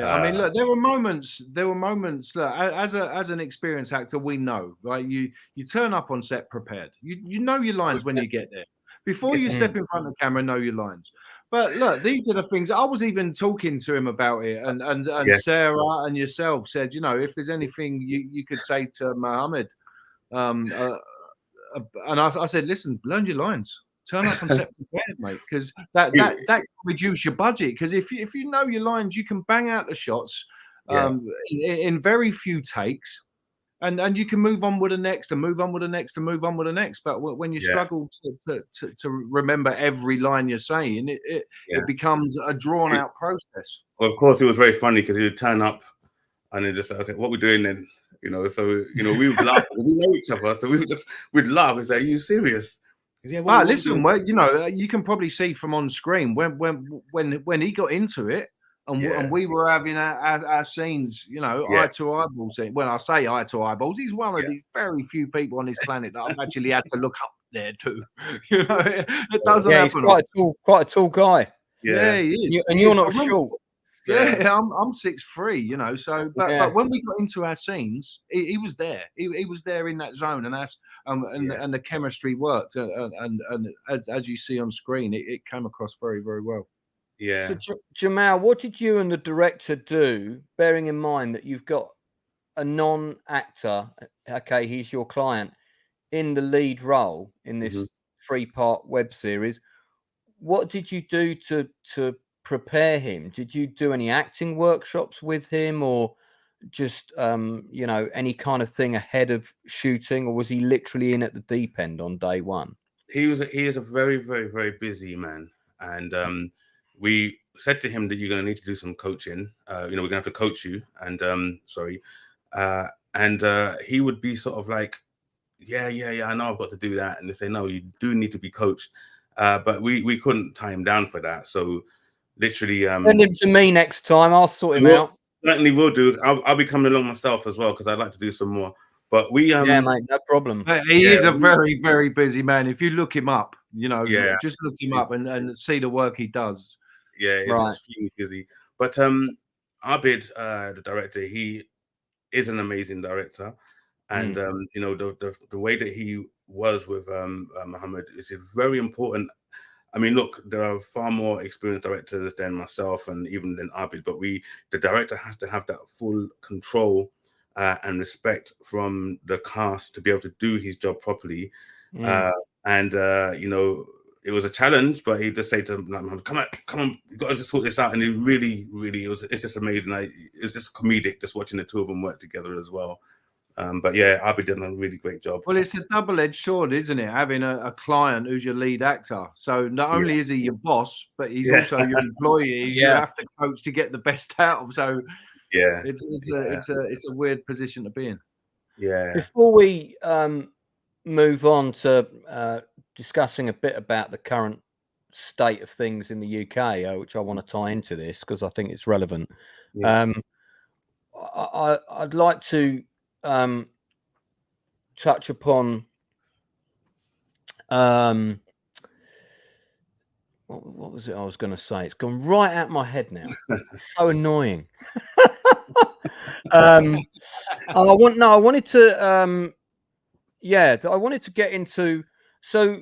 I mean, look, there were moments. Look, as an experienced actor, we know, right? You turn up on set prepared. You know your lines when you get there. Before you step in front of the camera, know your lines. But look, these are the things. I was even talking to him about it, and Sarah and yourself said, if there's anything you could say to Mohammed, and I said, listen, learn your lines. Turn up on set prepared, mate, because that can reduce your budget. Because if you know your lines, you can bang out the shots in very few takes, and you can move on with the next, and move on with the next, and move on with the next. But when you struggle to remember every line you're saying, it becomes a drawn out process. Well, of course, it was very funny because he would turn up and then just say, okay, what we're doing then, so we would laugh. We know each other, so we'd laugh and say, are you serious? Yeah, listen, you can probably see from on screen when he got into it, and we were having our scenes, eye to eyeball. When I say eye to eyeballs, he's one of the very few people on this planet that I've actually had to look up there too. It doesn't happen. He's quite a tall guy. Yeah, he is. And you're not short. Yeah, I'm 6'3", you know. So, but when we got into our scenes, he was there. He was there in that zone, and that's and the chemistry worked. And as you see on screen, it came across very, very well. Yeah. So Jamaal, what did you and the director do, bearing in mind that you've got a non-actor, okay, he's your client, in the lead role in this 3-part web series? What did you do to prepare him? Did you do any acting workshops with him, or just you know, any kind of thing ahead of shooting, or was he literally in at the deep end on day one? He is a very, very, very busy man, and we said to him that you're going to need to do some coaching. You know, we're going to have to coach you, and he would be sort of like, yeah, I know I've got to do that, and they say, no, you do need to be coached. But we couldn't tie him down for that, so literally send him to me next time. I'll sort him out. Certainly will do. I'll be coming along myself as well, because I'd like to do some more. But we yeah, mate, no problem. He is a very, very busy man. If you look him up, you know, just look him up and see the work he does. Yeah, it's extremely busy. But Abid, the director, he is an amazing director, and you know, the way that he was with Muhammad is very important. I mean, look, there are far more experienced directors than myself and even than Abid, but the director has to have that full control and respect from the cast to be able to do his job properly. You know, it was a challenge, but he just said to him, come on, you got to just sort this out. And it really, it's just amazing. It's just comedic just watching the two of them work together as well. But yeah, Abid did a really great job. Well, it's a double-edged sword, isn't it? Having a client who's your lead actor. So not only is he your boss, but he's also your employee. You have to coach to get the best out of. So yeah, it's a weird position to be in. Yeah. Before we move on to discussing a bit about the current state of things in the UK, which I want to tie into this because I think it's relevant. Yeah. I'd like to touch upon what was it I was going to say? It's gone right out my head now. It's so annoying. I wanted to get into. So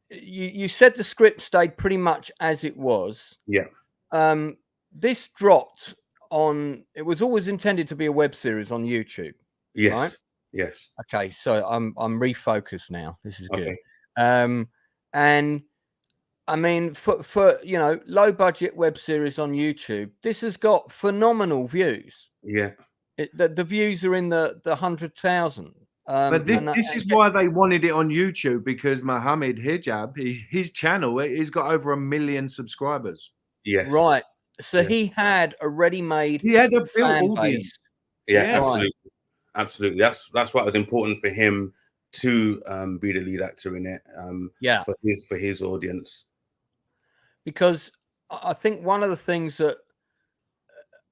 you said the script stayed pretty much as it was. Yeah. This dropped on. It was always intended to be a web series on YouTube. Yes. Right? Yes. Okay, so I'm refocused now. This is good. Okay. And I mean, for you know, low budget web series on YouTube, this has got phenomenal views. Yeah. The views are in the 100,000. But this is why they wanted it on YouTube, because Mohammed Hijab, his channel, he's got over 1 million subscribers. Yes. Right. So he had a ready-made. He had a built fan audience. base. Yeah, Right. Absolutely. That's why it was important for him to be the lead actor in it. For his audience. Because I think one of the things that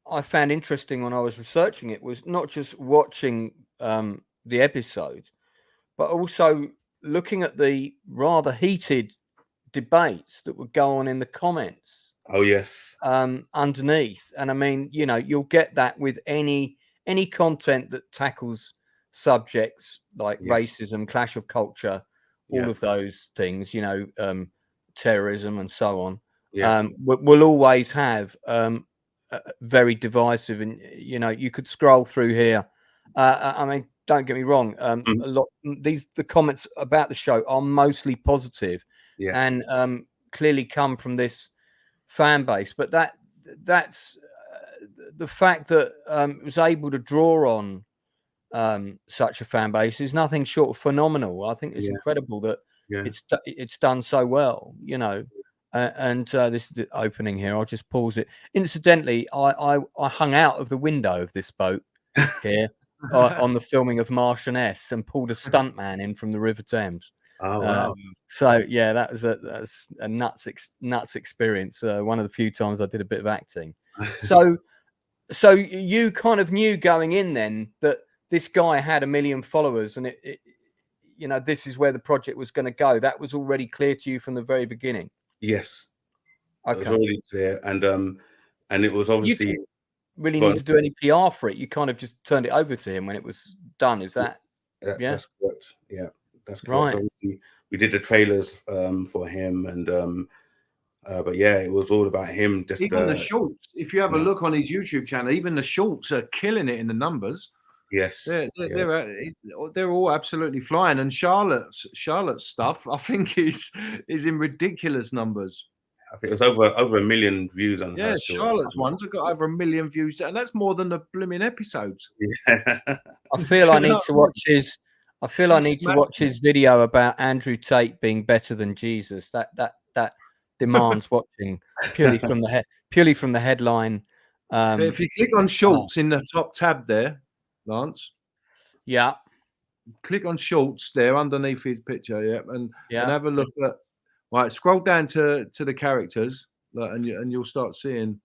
I found interesting when I was researching it was not just watching the episode, but also looking at the rather heated debates that would go on in the comments. Oh yes. Underneath, and I mean, you know, you'll get that with any content that tackles subjects like racism, clash of culture, all of those things, you know, terrorism and so on. We'll always have very divisive, and you know, you could scroll through here. I mean, don't get me wrong. The comments about the show are mostly positive, and clearly come from this fan base. But that's the fact that it was able to draw on such a fan base is nothing short of phenomenal. I think it's incredible that it's done so well, you know. And this is the opening here. I'll just pause it. Incidentally, I hung out of the window of this boat here on the filming of Marchioness and pulled a stuntman in from the River Thames. Oh wow! So yeah, that's a nuts experience. One of the few times I did a bit of acting. So you kind of knew going in then that this guy had 1 million followers, and it you know, this is where the project was going to go. That was already clear to you from the very beginning. Yes. Okay. It was already clear, and it was You obviously didn't really Go need on. to do any PR for it. You kind of just turned it over to him when it was done. Is that? Yeah. That's correct. Yeah, that's correct. Right. Obviously, we did the trailers for him, and but yeah, it was all about him. Just Even the shorts. If you have a yeah. look on his YouTube channel, even the shorts are killing it in the numbers. Yes, They're all absolutely flying. And Charlotte's stuff, I think, is in ridiculous numbers. I think it was over 1 million views on Yeah, her shorts. Charlotte's ones have got over 1 million views, and that's more than the blooming episodes. Yeah. I feel I need to watch his. I feel I need to watch his video about Andrew Tate being better than Jesus. That demands watching purely from the headline. If you click on shorts in the top tab there, Lance. Yeah. Click on shorts there underneath his picture, and have a look at. Right, scroll down to the characters, look, and you'll start seeing.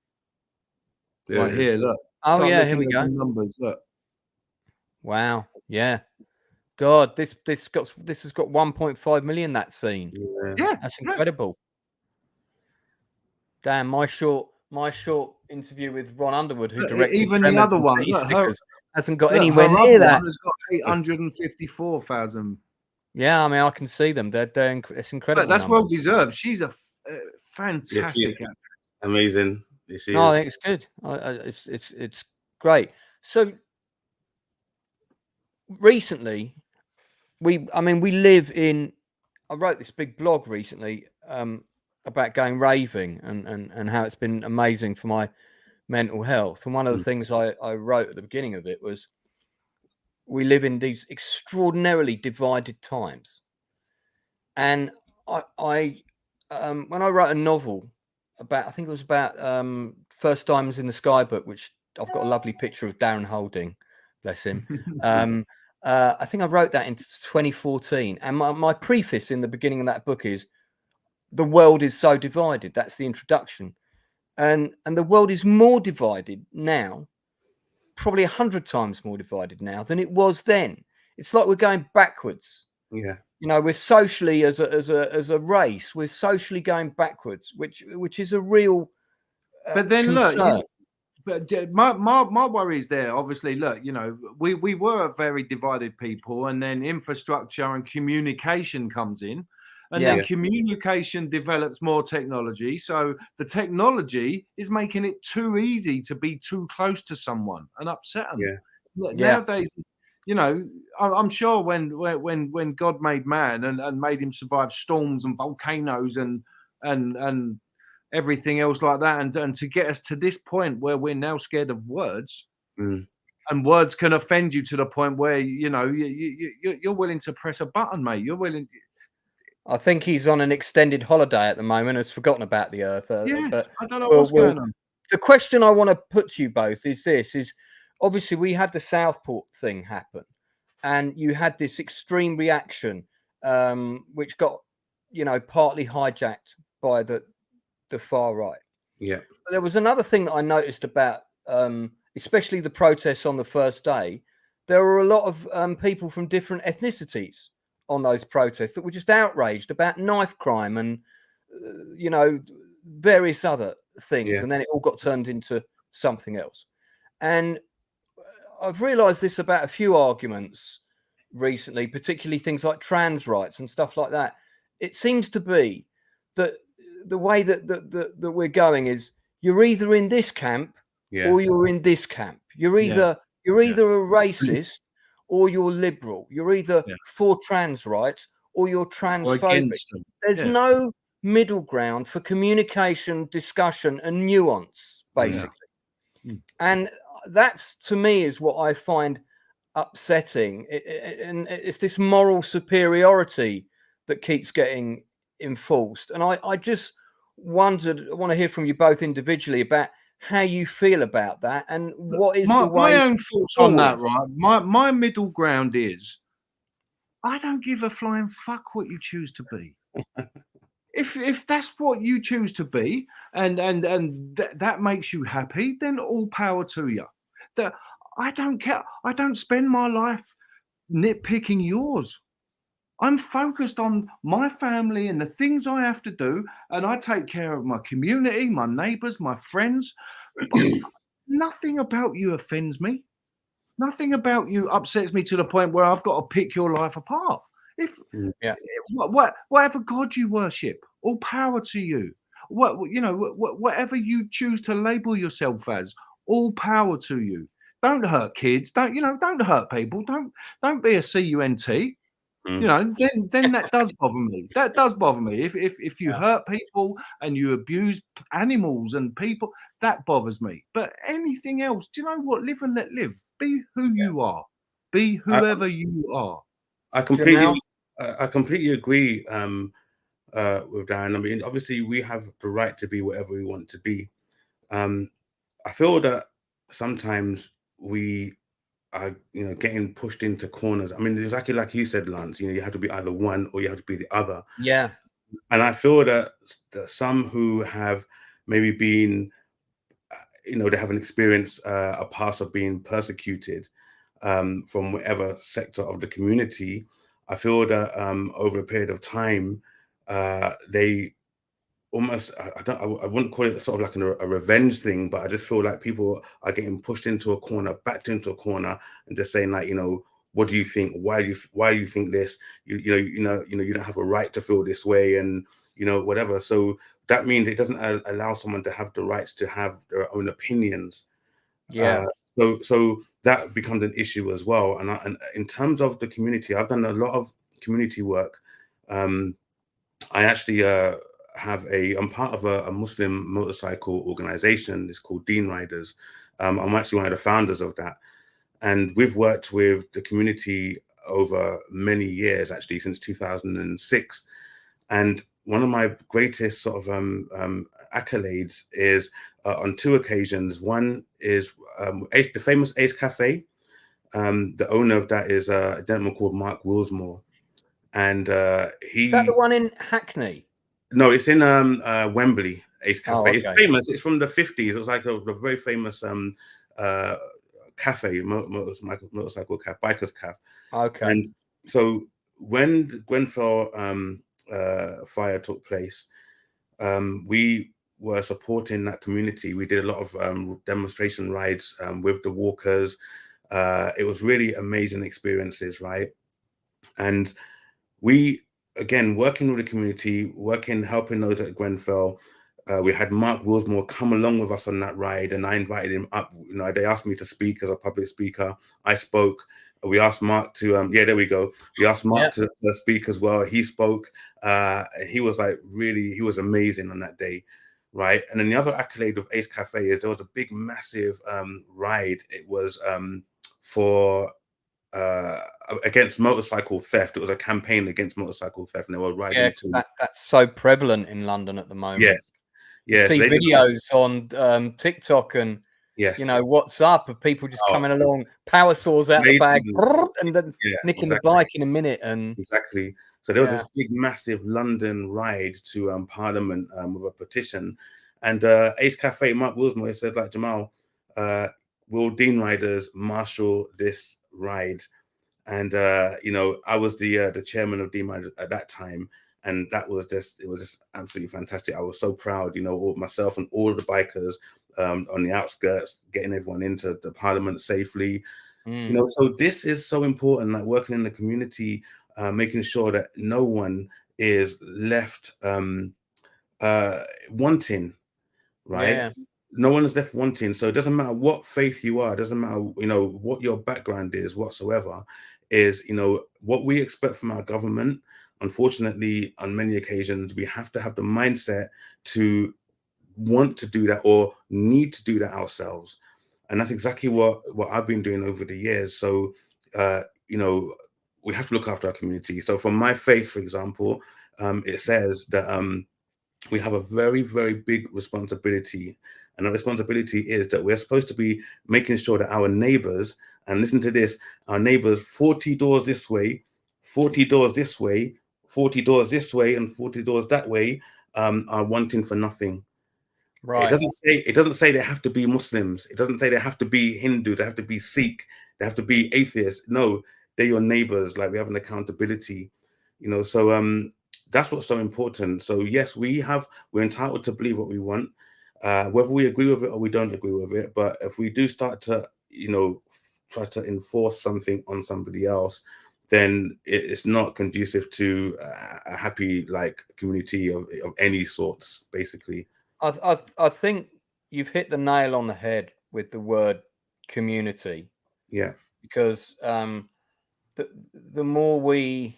Right here, look. Oh Start yeah, here looking we at go. the numbers, look. Wow. Yeah. God, this has got 1.5 million. That scene. Yeah, that's incredible. Damn, my short interview with Ron Underwood, who directed even Tremors the other and one, City look, Slickers, hasn't got look, anywhere her near other that. one has got 854,000. Yeah, I mean, I can see them. It's incredible. But that's well numbers. deserved. She's a fantastic actress. Amazing. This is. No, I think it's good. It's great. So recently, we live in. I wrote this big blog recently about going raving and how it's been amazing for my mental health. And one of the things I wrote at the beginning of it was, we live in these extraordinarily divided times. And I when I wrote a novel about, I think it was about First Diamonds in the Sky book, which I've got a lovely picture of Darren holding, bless him. I think I wrote that in 2014. And my preface in the beginning of that book is, the world is so divided. That's the introduction. And the world is more divided now, probably 100 times more divided now than it was then. It's like we're going backwards. Yeah. You know, we're socially as a race, we're socially going backwards, which is a real But then concern. look, but my worry is there. Obviously, look, you know, we were a very divided people, and then infrastructure and communication comes in, and then communication develops more technology. So the technology is making it too easy to be too close to someone and upset them. Nowadays, you know, I'm sure when God made man and made him survive storms and volcanoes and everything else like that, and to get us to this point where we're now scared of words, and words can offend you to the point where, you know, you're willing to press a button, mate. You're willing. I think he's on an extended holiday at the moment, has forgotten about the earth. But I don't know what's going on. The question I want to put to you both is this: is obviously we had the Southport thing happen, and you had this extreme reaction, which got, you know, partly hijacked by the far right. Yeah. But there was another thing that I noticed about, especially the protests on the first day. There were a lot of people from different ethnicities on those protests that were just outraged about knife crime and you know, various other things, and then it all got turned into something else. And I've realized this about a few arguments recently, particularly things like trans rights and stuff like that. It seems to be that the way that we're going is, you're either in this camp or you're in this camp. You're either a racist or you're liberal. You're either for trans rights or you're transphobic. There's no middle ground for communication, discussion, and nuance, basically. And that's, to me, is what I find upsetting. And it's this moral superiority that keeps getting enforced. And I just wondered, I want to hear from you both individually about how you feel about that, and what is the way my own thoughts on that, right? My middle ground is, I don't give a flying fuck what you choose to be. If that's what you choose to be, and that makes you happy, then all power to you. That I don't care. I don't spend my life nitpicking yours. I'm focused on my family and the things I have to do, and I take care of my community, my neighbors, my friends. But nothing about you offends me. Nothing about you upsets me to the point where I've got to pick your life apart. If whatever God you worship, all power to you. Whatever you choose to label yourself as, all power to you. Don't hurt kids. Don't hurt people. Don't be a cunt. Then that does bother me. That does bother me. If you hurt people and you abuse animals and people, that bothers me. But anything else, do you know what? Live and let live. Be who you are. Be whoever you are. I completely agree with Darren. I mean, obviously, we have the right to be whatever we want to be. I feel that sometimes we are, getting pushed into corners. I mean, exactly like you said, Lance. You have to be either one or you have to be the other. Yeah. And I feel that some who have maybe been, they haven't experienced a past of being persecuted from whatever sector of the community. I feel that over a period of time, they almost, I wouldn't call it sort of like a revenge thing, but I just feel like people are getting pushed into a corner, backed into a corner, and just saying like, what do you think? Why do you think this? You don't have a right to feel this way, and whatever. So that means it doesn't allow someone to have the rights to have their own opinions. Yeah. So that becomes an issue as well. And in terms of the community, I've done a lot of community work. I actually I'm part of a Muslim motorcycle organization. It's called Dean Riders. I'm actually one of the founders of that. And we've worked with the community over many years, actually, since 2006. And one of my greatest sort of accolades is on two occasions. One is the famous Ace Cafe. The owner of that is a gentleman called Mark Willsmore. And is that the one in Hackney? No, it's in Wembley, Ace Cafe. Oh, okay. It's famous. It's from the 50s. It was like a very famous cafe, motorcycle cafe, bikers cafe. Okay. And so when the Grenfell fire took place, we were supporting that community. We did a lot of demonstration rides with the walkers. It was really amazing experiences, right? And we, again, working with the community, helping those at Grenfell. We had Mark Willsmore come along with us on that ride, and I invited him up. They asked me to speak as a public speaker. I spoke. We asked Mark to, there we go. We asked Mark to speak as well. He spoke. He was he was amazing on that day, right? And then the other accolade of Ace Cafe is there was a big, massive ride. It was for against motorcycle theft. It was a campaign against motorcycle theft, and they were riding. Yeah, that's so prevalent in London at the moment. Yes. Yes, you see videos on TikTok and WhatsApp of people just coming along, power saws out the bag, and then nicking the bike in a minute. And exactly. So there was this big, massive London ride to Parliament with a petition, and Ace Cafe, Mark Willsmore said, like, Jamaal, will Dean Riders marshal this ride? And I was the chairman of Dean Riders at that time. And it was just absolutely fantastic. I was so proud, all myself and all of the bikers on the outskirts, getting everyone into the Parliament safely. So this is so important, like working in the community, making sure that no one is left wanting, right? Yeah. No one is left wanting. So it doesn't matter what faith you are, it doesn't matter, what your background is whatsoever, is, what we expect from our government. Unfortunately, on many occasions, we have to have the mindset to want to do that or need to do that ourselves. And that's exactly what I've been doing over the years. So, we have to look after our community. So from my faith, for example, it says that we have a very, very big responsibility. And the responsibility is that we're supposed to be making sure that our neighbors, and listen to this, our neighbors 40 doors this way, 40 doors this way, 40 doors this way, and 40 doors that way, are wanting for nothing. Right. It doesn't say they have to be Muslims. It doesn't say they have to be Hindu. They have to be Sikh. They have to be atheists. No, they're your neighbors. Like, we have an accountability, So that's what's so important. So yes, we're entitled to believe what we want. whether we agree with it or we don't agree with it. But if we do start to, try to enforce something on somebody else, then it's not conducive to a happy community of any sorts, basically. I think you've hit the nail on the head with the word community. Yeah. Because the more we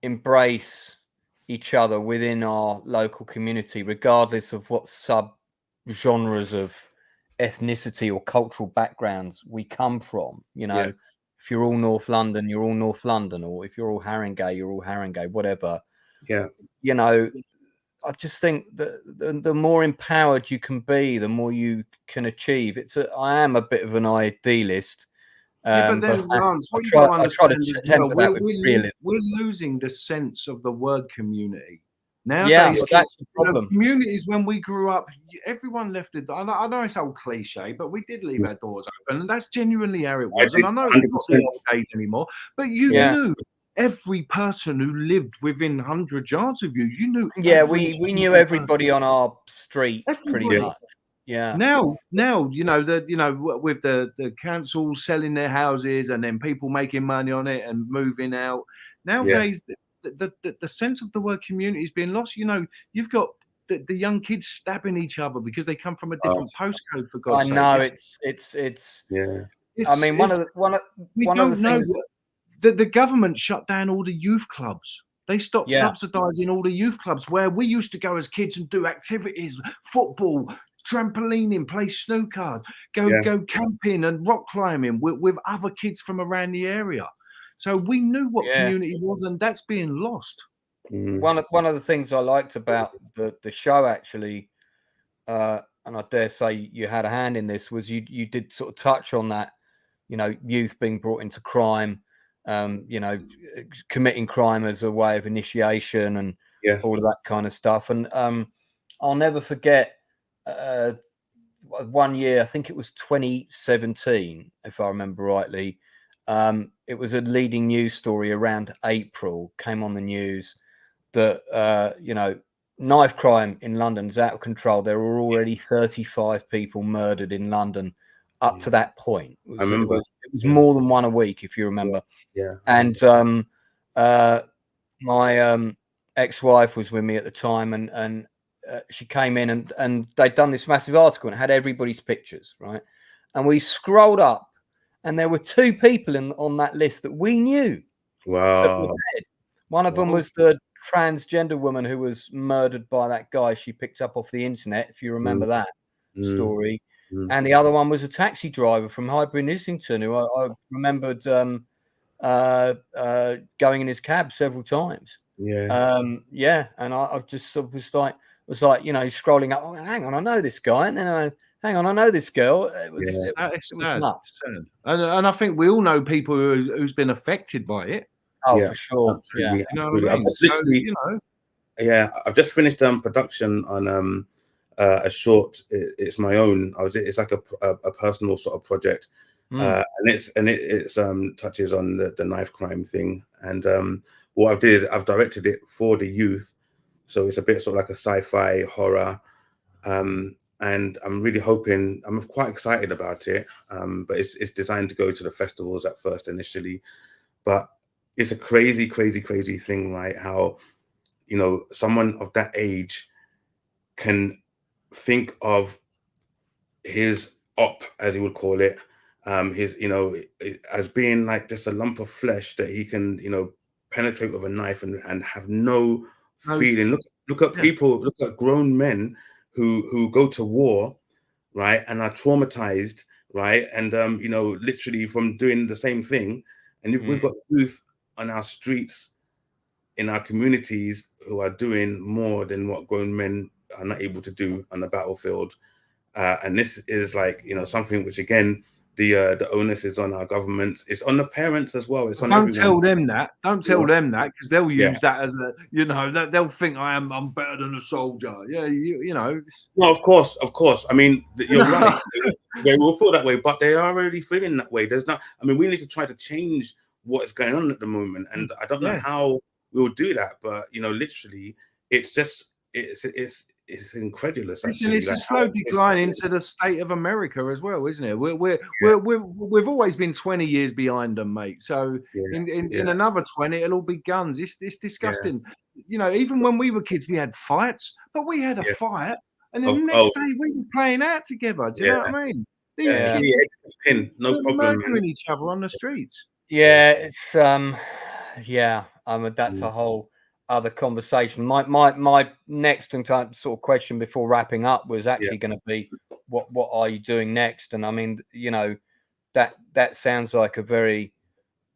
embrace each other within our local community, regardless of what sub genres of ethnicity or cultural backgrounds we come from, if you're all North London, you're all North London, or if you're all Haringey, you're all Haringey, whatever. Yeah. I just think that the more empowered you can be, the more you can achieve. I am a bit of an idealist. But then, Lance, what you got to understand is we're losing the sense of the word community. Nowadays, that's the problem. Communities, when we grew up, everyone left it. I know it's old cliche, but we did leave our doors open, and that's genuinely how it was. And I know it's not the old days anymore, but you knew every person who lived within 100 yards of you. You knew. Yeah, we knew everybody on our street pretty much. Yeah. Now, with the council selling their houses and then people making money on it and moving out. Nowadays, the sense of the word community is being lost. You've got the young kids stabbing each other because they come from a different postcode. For God's sake, I know it's yeah. I mean, one of the things the government shut down all the youth clubs. They stopped subsidising all the youth clubs where we used to go as kids and do activities, football, trampolining, play snooker, go camping and rock climbing with other kids from around the area. So we knew what community was, and that's being lost. One of the things I liked about the show, actually, and I dare say you had a hand in this, was you did sort of touch on that, youth being brought into crime, committing crime as a way of initiation and all of that kind of stuff. And I'll never forget. 1 year, I think it was 2017, if I remember rightly. It was a leading news story around April, came on the news that, knife crime in London is out of control. There were already 35 people murdered in London up to that point. I remember. It was more than one a week, if you remember. Yeah. And my ex-wife was with me at the time, and she came in and they'd done this massive article and had everybody's pictures, right? And we scrolled up and there were 2 people on that list that we knew. Wow. One of them was the transgender woman who was murdered by that guy she picked up off the internet, if you remember that story. And the other one was a taxi driver from Highbury and Islington, who I remembered going in his cab several times. Yeah. And I just sort of was like, scrolling up. Oh, hang on, I know this guy, and then hang on, I know this girl. It was nuts. And I think we all know people who's been affected by it. Oh, for sure. Absolutely. Yeah, you know what I mean? Yeah, I've just finished production on a short. It's my own. It's like a personal sort of project, and it touches on the knife crime thing. And what I've did is I've directed it for the youth. So it's a bit sort of like a sci-fi horror, and I'm really hoping. I'm quite excited about it, but it's designed to go to the festivals at first initially. But it's a crazy thing, right? How someone of that age can think of his op, as he would call it, his as being like just a lump of flesh that he can penetrate with a knife and have no feeling. Look at people, look at grown men who go to war, right, and are traumatized, right, and literally from doing the same thing. And we've got youth on our streets, in our communities, who are doing more than what grown men are not able to do on the battlefield. And this is like something which, again, the onus is on our government. It's on the parents as well. It's on Don't everyone. tell them that. Don't tell them that, because they'll use that as a, they'll think I'm better than a soldier. Yeah, No, of course. I mean, you're right. They will feel that way, but they are already feeling that way. There's not. I mean, we need to try to change what is going on at the moment, and I don't know how we'll do that. But literally, it's it's incredulous. Listen, Actually, it's like a slow decline into the state of America as well, isn't it? We've always been 20 years behind them, mate. So in another 20, it'll all be guns. It's disgusting. You know, even when we were kids, we had fights, but we had a fight, and then the next day we were playing out together. Do you know what I mean? These kids no are problem, man. murdering each other on the streets. Yeah, it's that's a whole other conversation. My next and sort of question before wrapping up was actually going to be what are you doing next? And I mean, you know, that sounds like a very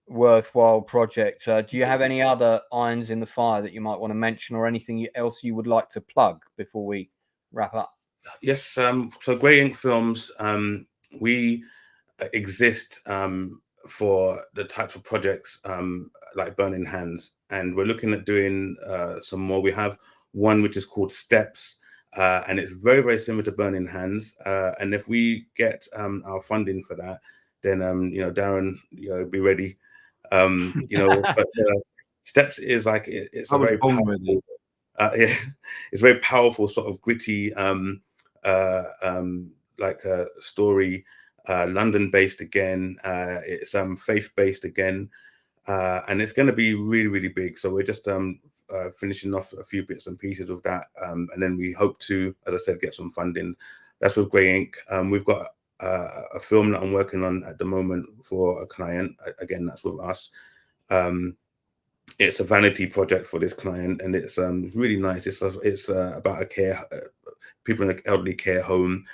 worthwhile project. Do you have any other irons in the fire that you might want to mention, or anything else you would like to plug before we wrap up? Yes. So Grey Ink Films, we exist for the types of projects like Burning Hands, and we're looking at doing some more. We have one which is called Steps, and it's very, very similar to Burning Hands. And if we get our funding for that, then you know, Darren, you know, be ready. You know, but Steps is like it's a very powerful, it's very powerful, sort of gritty, like a story. London-based again. It's faith-based again, and it's going to be really, really big. So we're just finishing off a few bits and pieces of that, and then we hope to, as I said, get some funding. That's with Grey Ink. We've got a film that I'm working on at the moment for a client. Again, that's with us. It's a vanity project for this client, and it's really nice. It's about people in an elderly care home.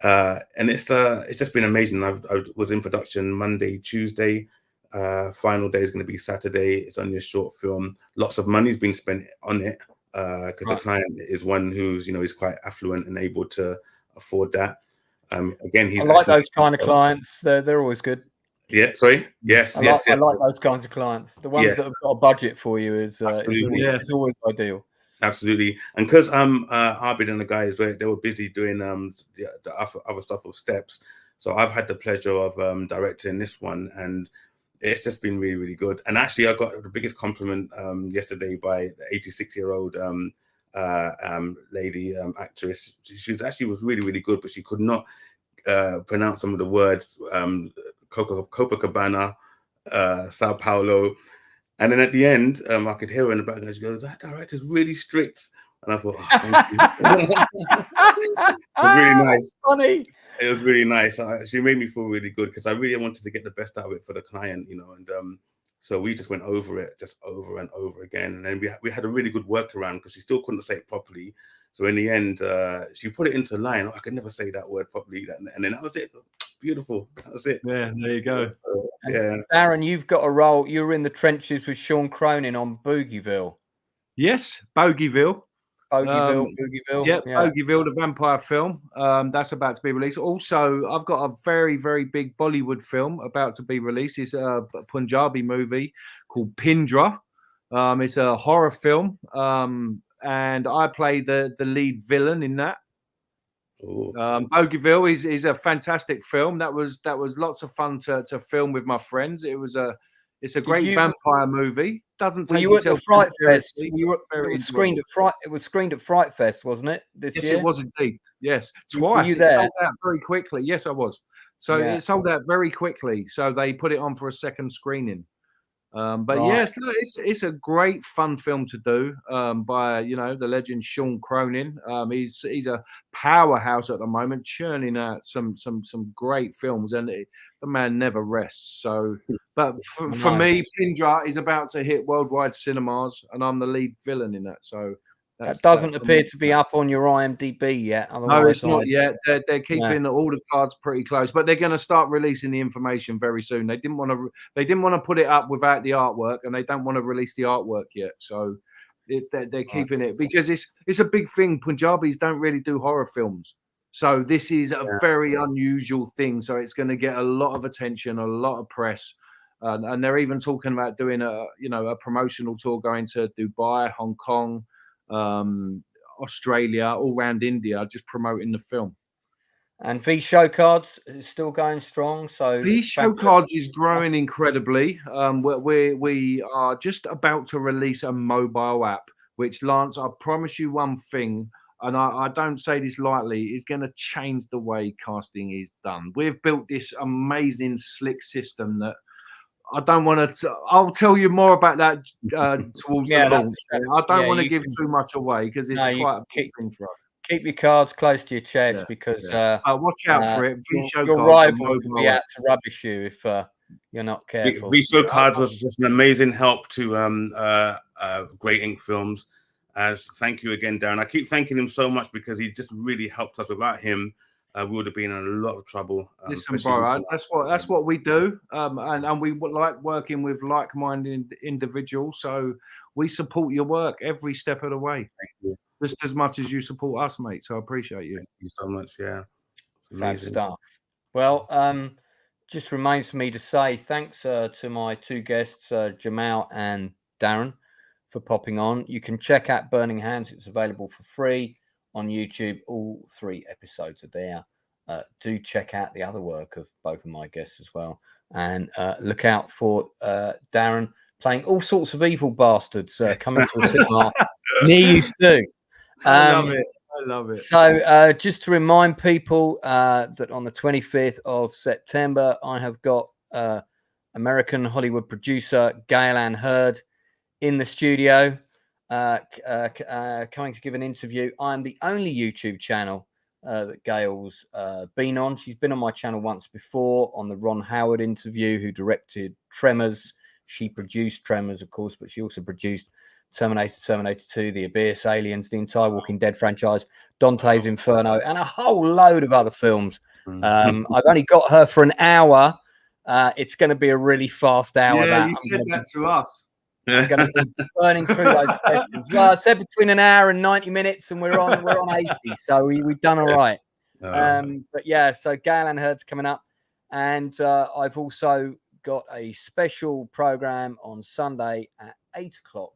And it's just been amazing. I was in production Monday, Tuesday. Final day is going to be Saturday. It's only a short film. Lots of money's been spent on it because the client is one who's, you know, is quite affluent and able to afford that. Again, he's I like those kind of clients. They're always good. Yeah. Sorry. Yes. I like those kinds of clients. The ones that have got a budget for you is always ideal. Absolutely. And because Abid and the guys, they were busy doing the other stuff of Steps, so I've had the pleasure of directing this one, and it's just been really, really good. And actually, I got the biggest compliment yesterday by the 86-year-old lady actress. She was really, really good, but she could not pronounce some of the words. Copacabana, Sao Paulo. And then at the end, I could hear her in the background. She goes, "That director's really strict." And I thought, oh, thank you. It was really nice. Funny. It was really nice. She made me feel really good because I really wanted to get the best out of it for the client, you know. And so we just went over it, just over and over again. And then we had a really good workaround because she still couldn't say it properly. So in the end, she put it into line. I could never say that word properly. And then that was it. Beautiful. That was it. Yeah, there you go. So, yeah. Darren, you've got a role. You were in the trenches with Sean Cronin on Boogieville. Yes, Bogeyville. Bogeyville. Yeah, Bogeyville, the vampire film. That's about to be released. Also, I've got a very, very big Bollywood film about to be released. It's a Punjabi movie called Pindra. It's a horror film, and I play the lead villain in that. Bogeyville is a fantastic film. That was lots of fun to film with my friends. It's a great vampire movie. Doesn't take itself at Fright Fest. It was screened at Fright Fest, wasn't it? This year? Yes, it was indeed. Yes, twice. Were you there? It sold out very quickly. Yes, I was. So it sold out very quickly. So they put it on for a second screening. But yes, it's a great fun film to do by the legend Sean Cronin. He's a powerhouse at the moment, churning out some great films, and the man never rests. So, but for me, Pindra is about to hit worldwide cinemas, and I'm the lead villain in that. So that doesn't appear to be up on your IMDb yet. No, it's not yet. They're keeping all the cards pretty close, but they're going to start releasing the information very soon. They didn't want to put it up without the artwork, and they don't want to release the artwork yet. So they're keeping it because it's a big thing. Punjabis don't really do horror films, so this is a very unusual thing. So it's going to get a lot of attention, a lot of press, and they're even talking about doing a promotional tour going to Dubai, Hong Kong, Australia, all around India, just promoting the film. And V Show Cards is still going strong. So V Show Cards is growing incredibly. We are just about to release a mobile app, which, Lance, I promise you one thing, and I don't say this lightly, is going to change the way casting is done. We've built this amazing, slick system that I don't want to. I'll tell you more about that towards the launch. I don't want to give too much away because it's quite a big thing for us. Keep your cards close to your chest because watch out for it. Your rivals will be out to rubbish you if you're not careful. VSO Cards was just an amazing help to Great Ink Films. Thank you again, Darren. I keep thanking him so much because he just really helped us. Without him, we would have been in a lot of trouble. Listen, bro, that's what we do, and we like working with like-minded individuals. So we support your work every step of the way. Thank you. Just as much as you support us, mate. So I appreciate you. Thank you so much. Yeah, fab stuff. Well, just remains for me to say thanks to my two guests, Jamaal and Darren, for popping on. You can check out Burning Hands. It's available for free on YouTube. All 3 episodes are there. Do check out the other work of both of my guests as well. And look out for Darren playing all sorts of evil bastards coming to a cinema near you soon. I love it. So just to remind people that on the 25th of September, I have got American Hollywood producer Gail Ann Hurd in the studio coming to give an interview. I'm the only YouTube channel that Gail's been on. She's been on my channel once before on the Ron Howard interview, who directed Tremors. She produced Tremors, of course, but she also produced Terminator, Terminator 2, The Abyss, Aliens, the entire Walking Dead franchise, Dante's Inferno, and a whole load of other films. I've only got her for an hour. It's going to be a really fast hour. Yeah, you said that to us. I'm going to be burning through those questions. Well, I said between an hour and 90 minutes, and we're on 80, so we've done all right. But yeah, so Gail Ann Hurd's coming up, and I've also got a special program on Sunday at 8 o'clock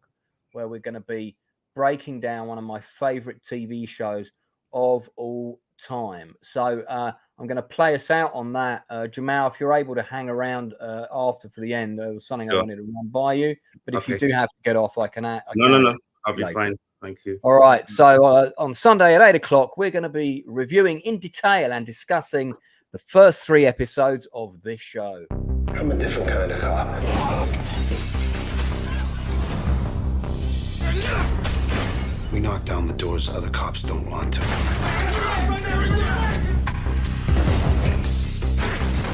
where we're going to be breaking down one of my favorite TV shows of all time. So I'm going to play us out on that. Jamaal, if you're able to hang around after for the end, there was something I wanted to run by you. But if you do have to get off, I can. No. I'll be fine. Thank you. All right. So on Sunday at 8 o'clock, we're going to be reviewing in detail and discussing the first 3 episodes of this show. I'm a different kind of cop. We knock down the doors other cops don't want to.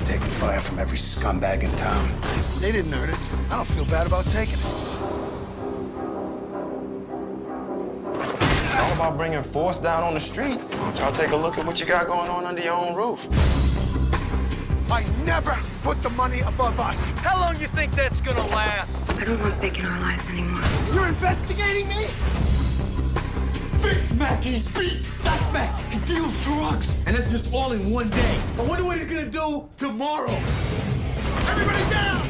Taking fire from every scumbag in town. They didn't earn it. I don't feel bad about taking it. All about bringing force down on the street. Why don't y'all take a look at what you got going on under your own roof? I never put the money above us. How long you think that's gonna last? I don't want Vic in our lives anymore. You're investigating me? Vic Mackey beats suspects. He deals drugs. And that's just all in one day. I wonder what he's gonna do tomorrow. Everybody down!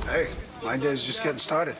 Hey, my day's just getting started.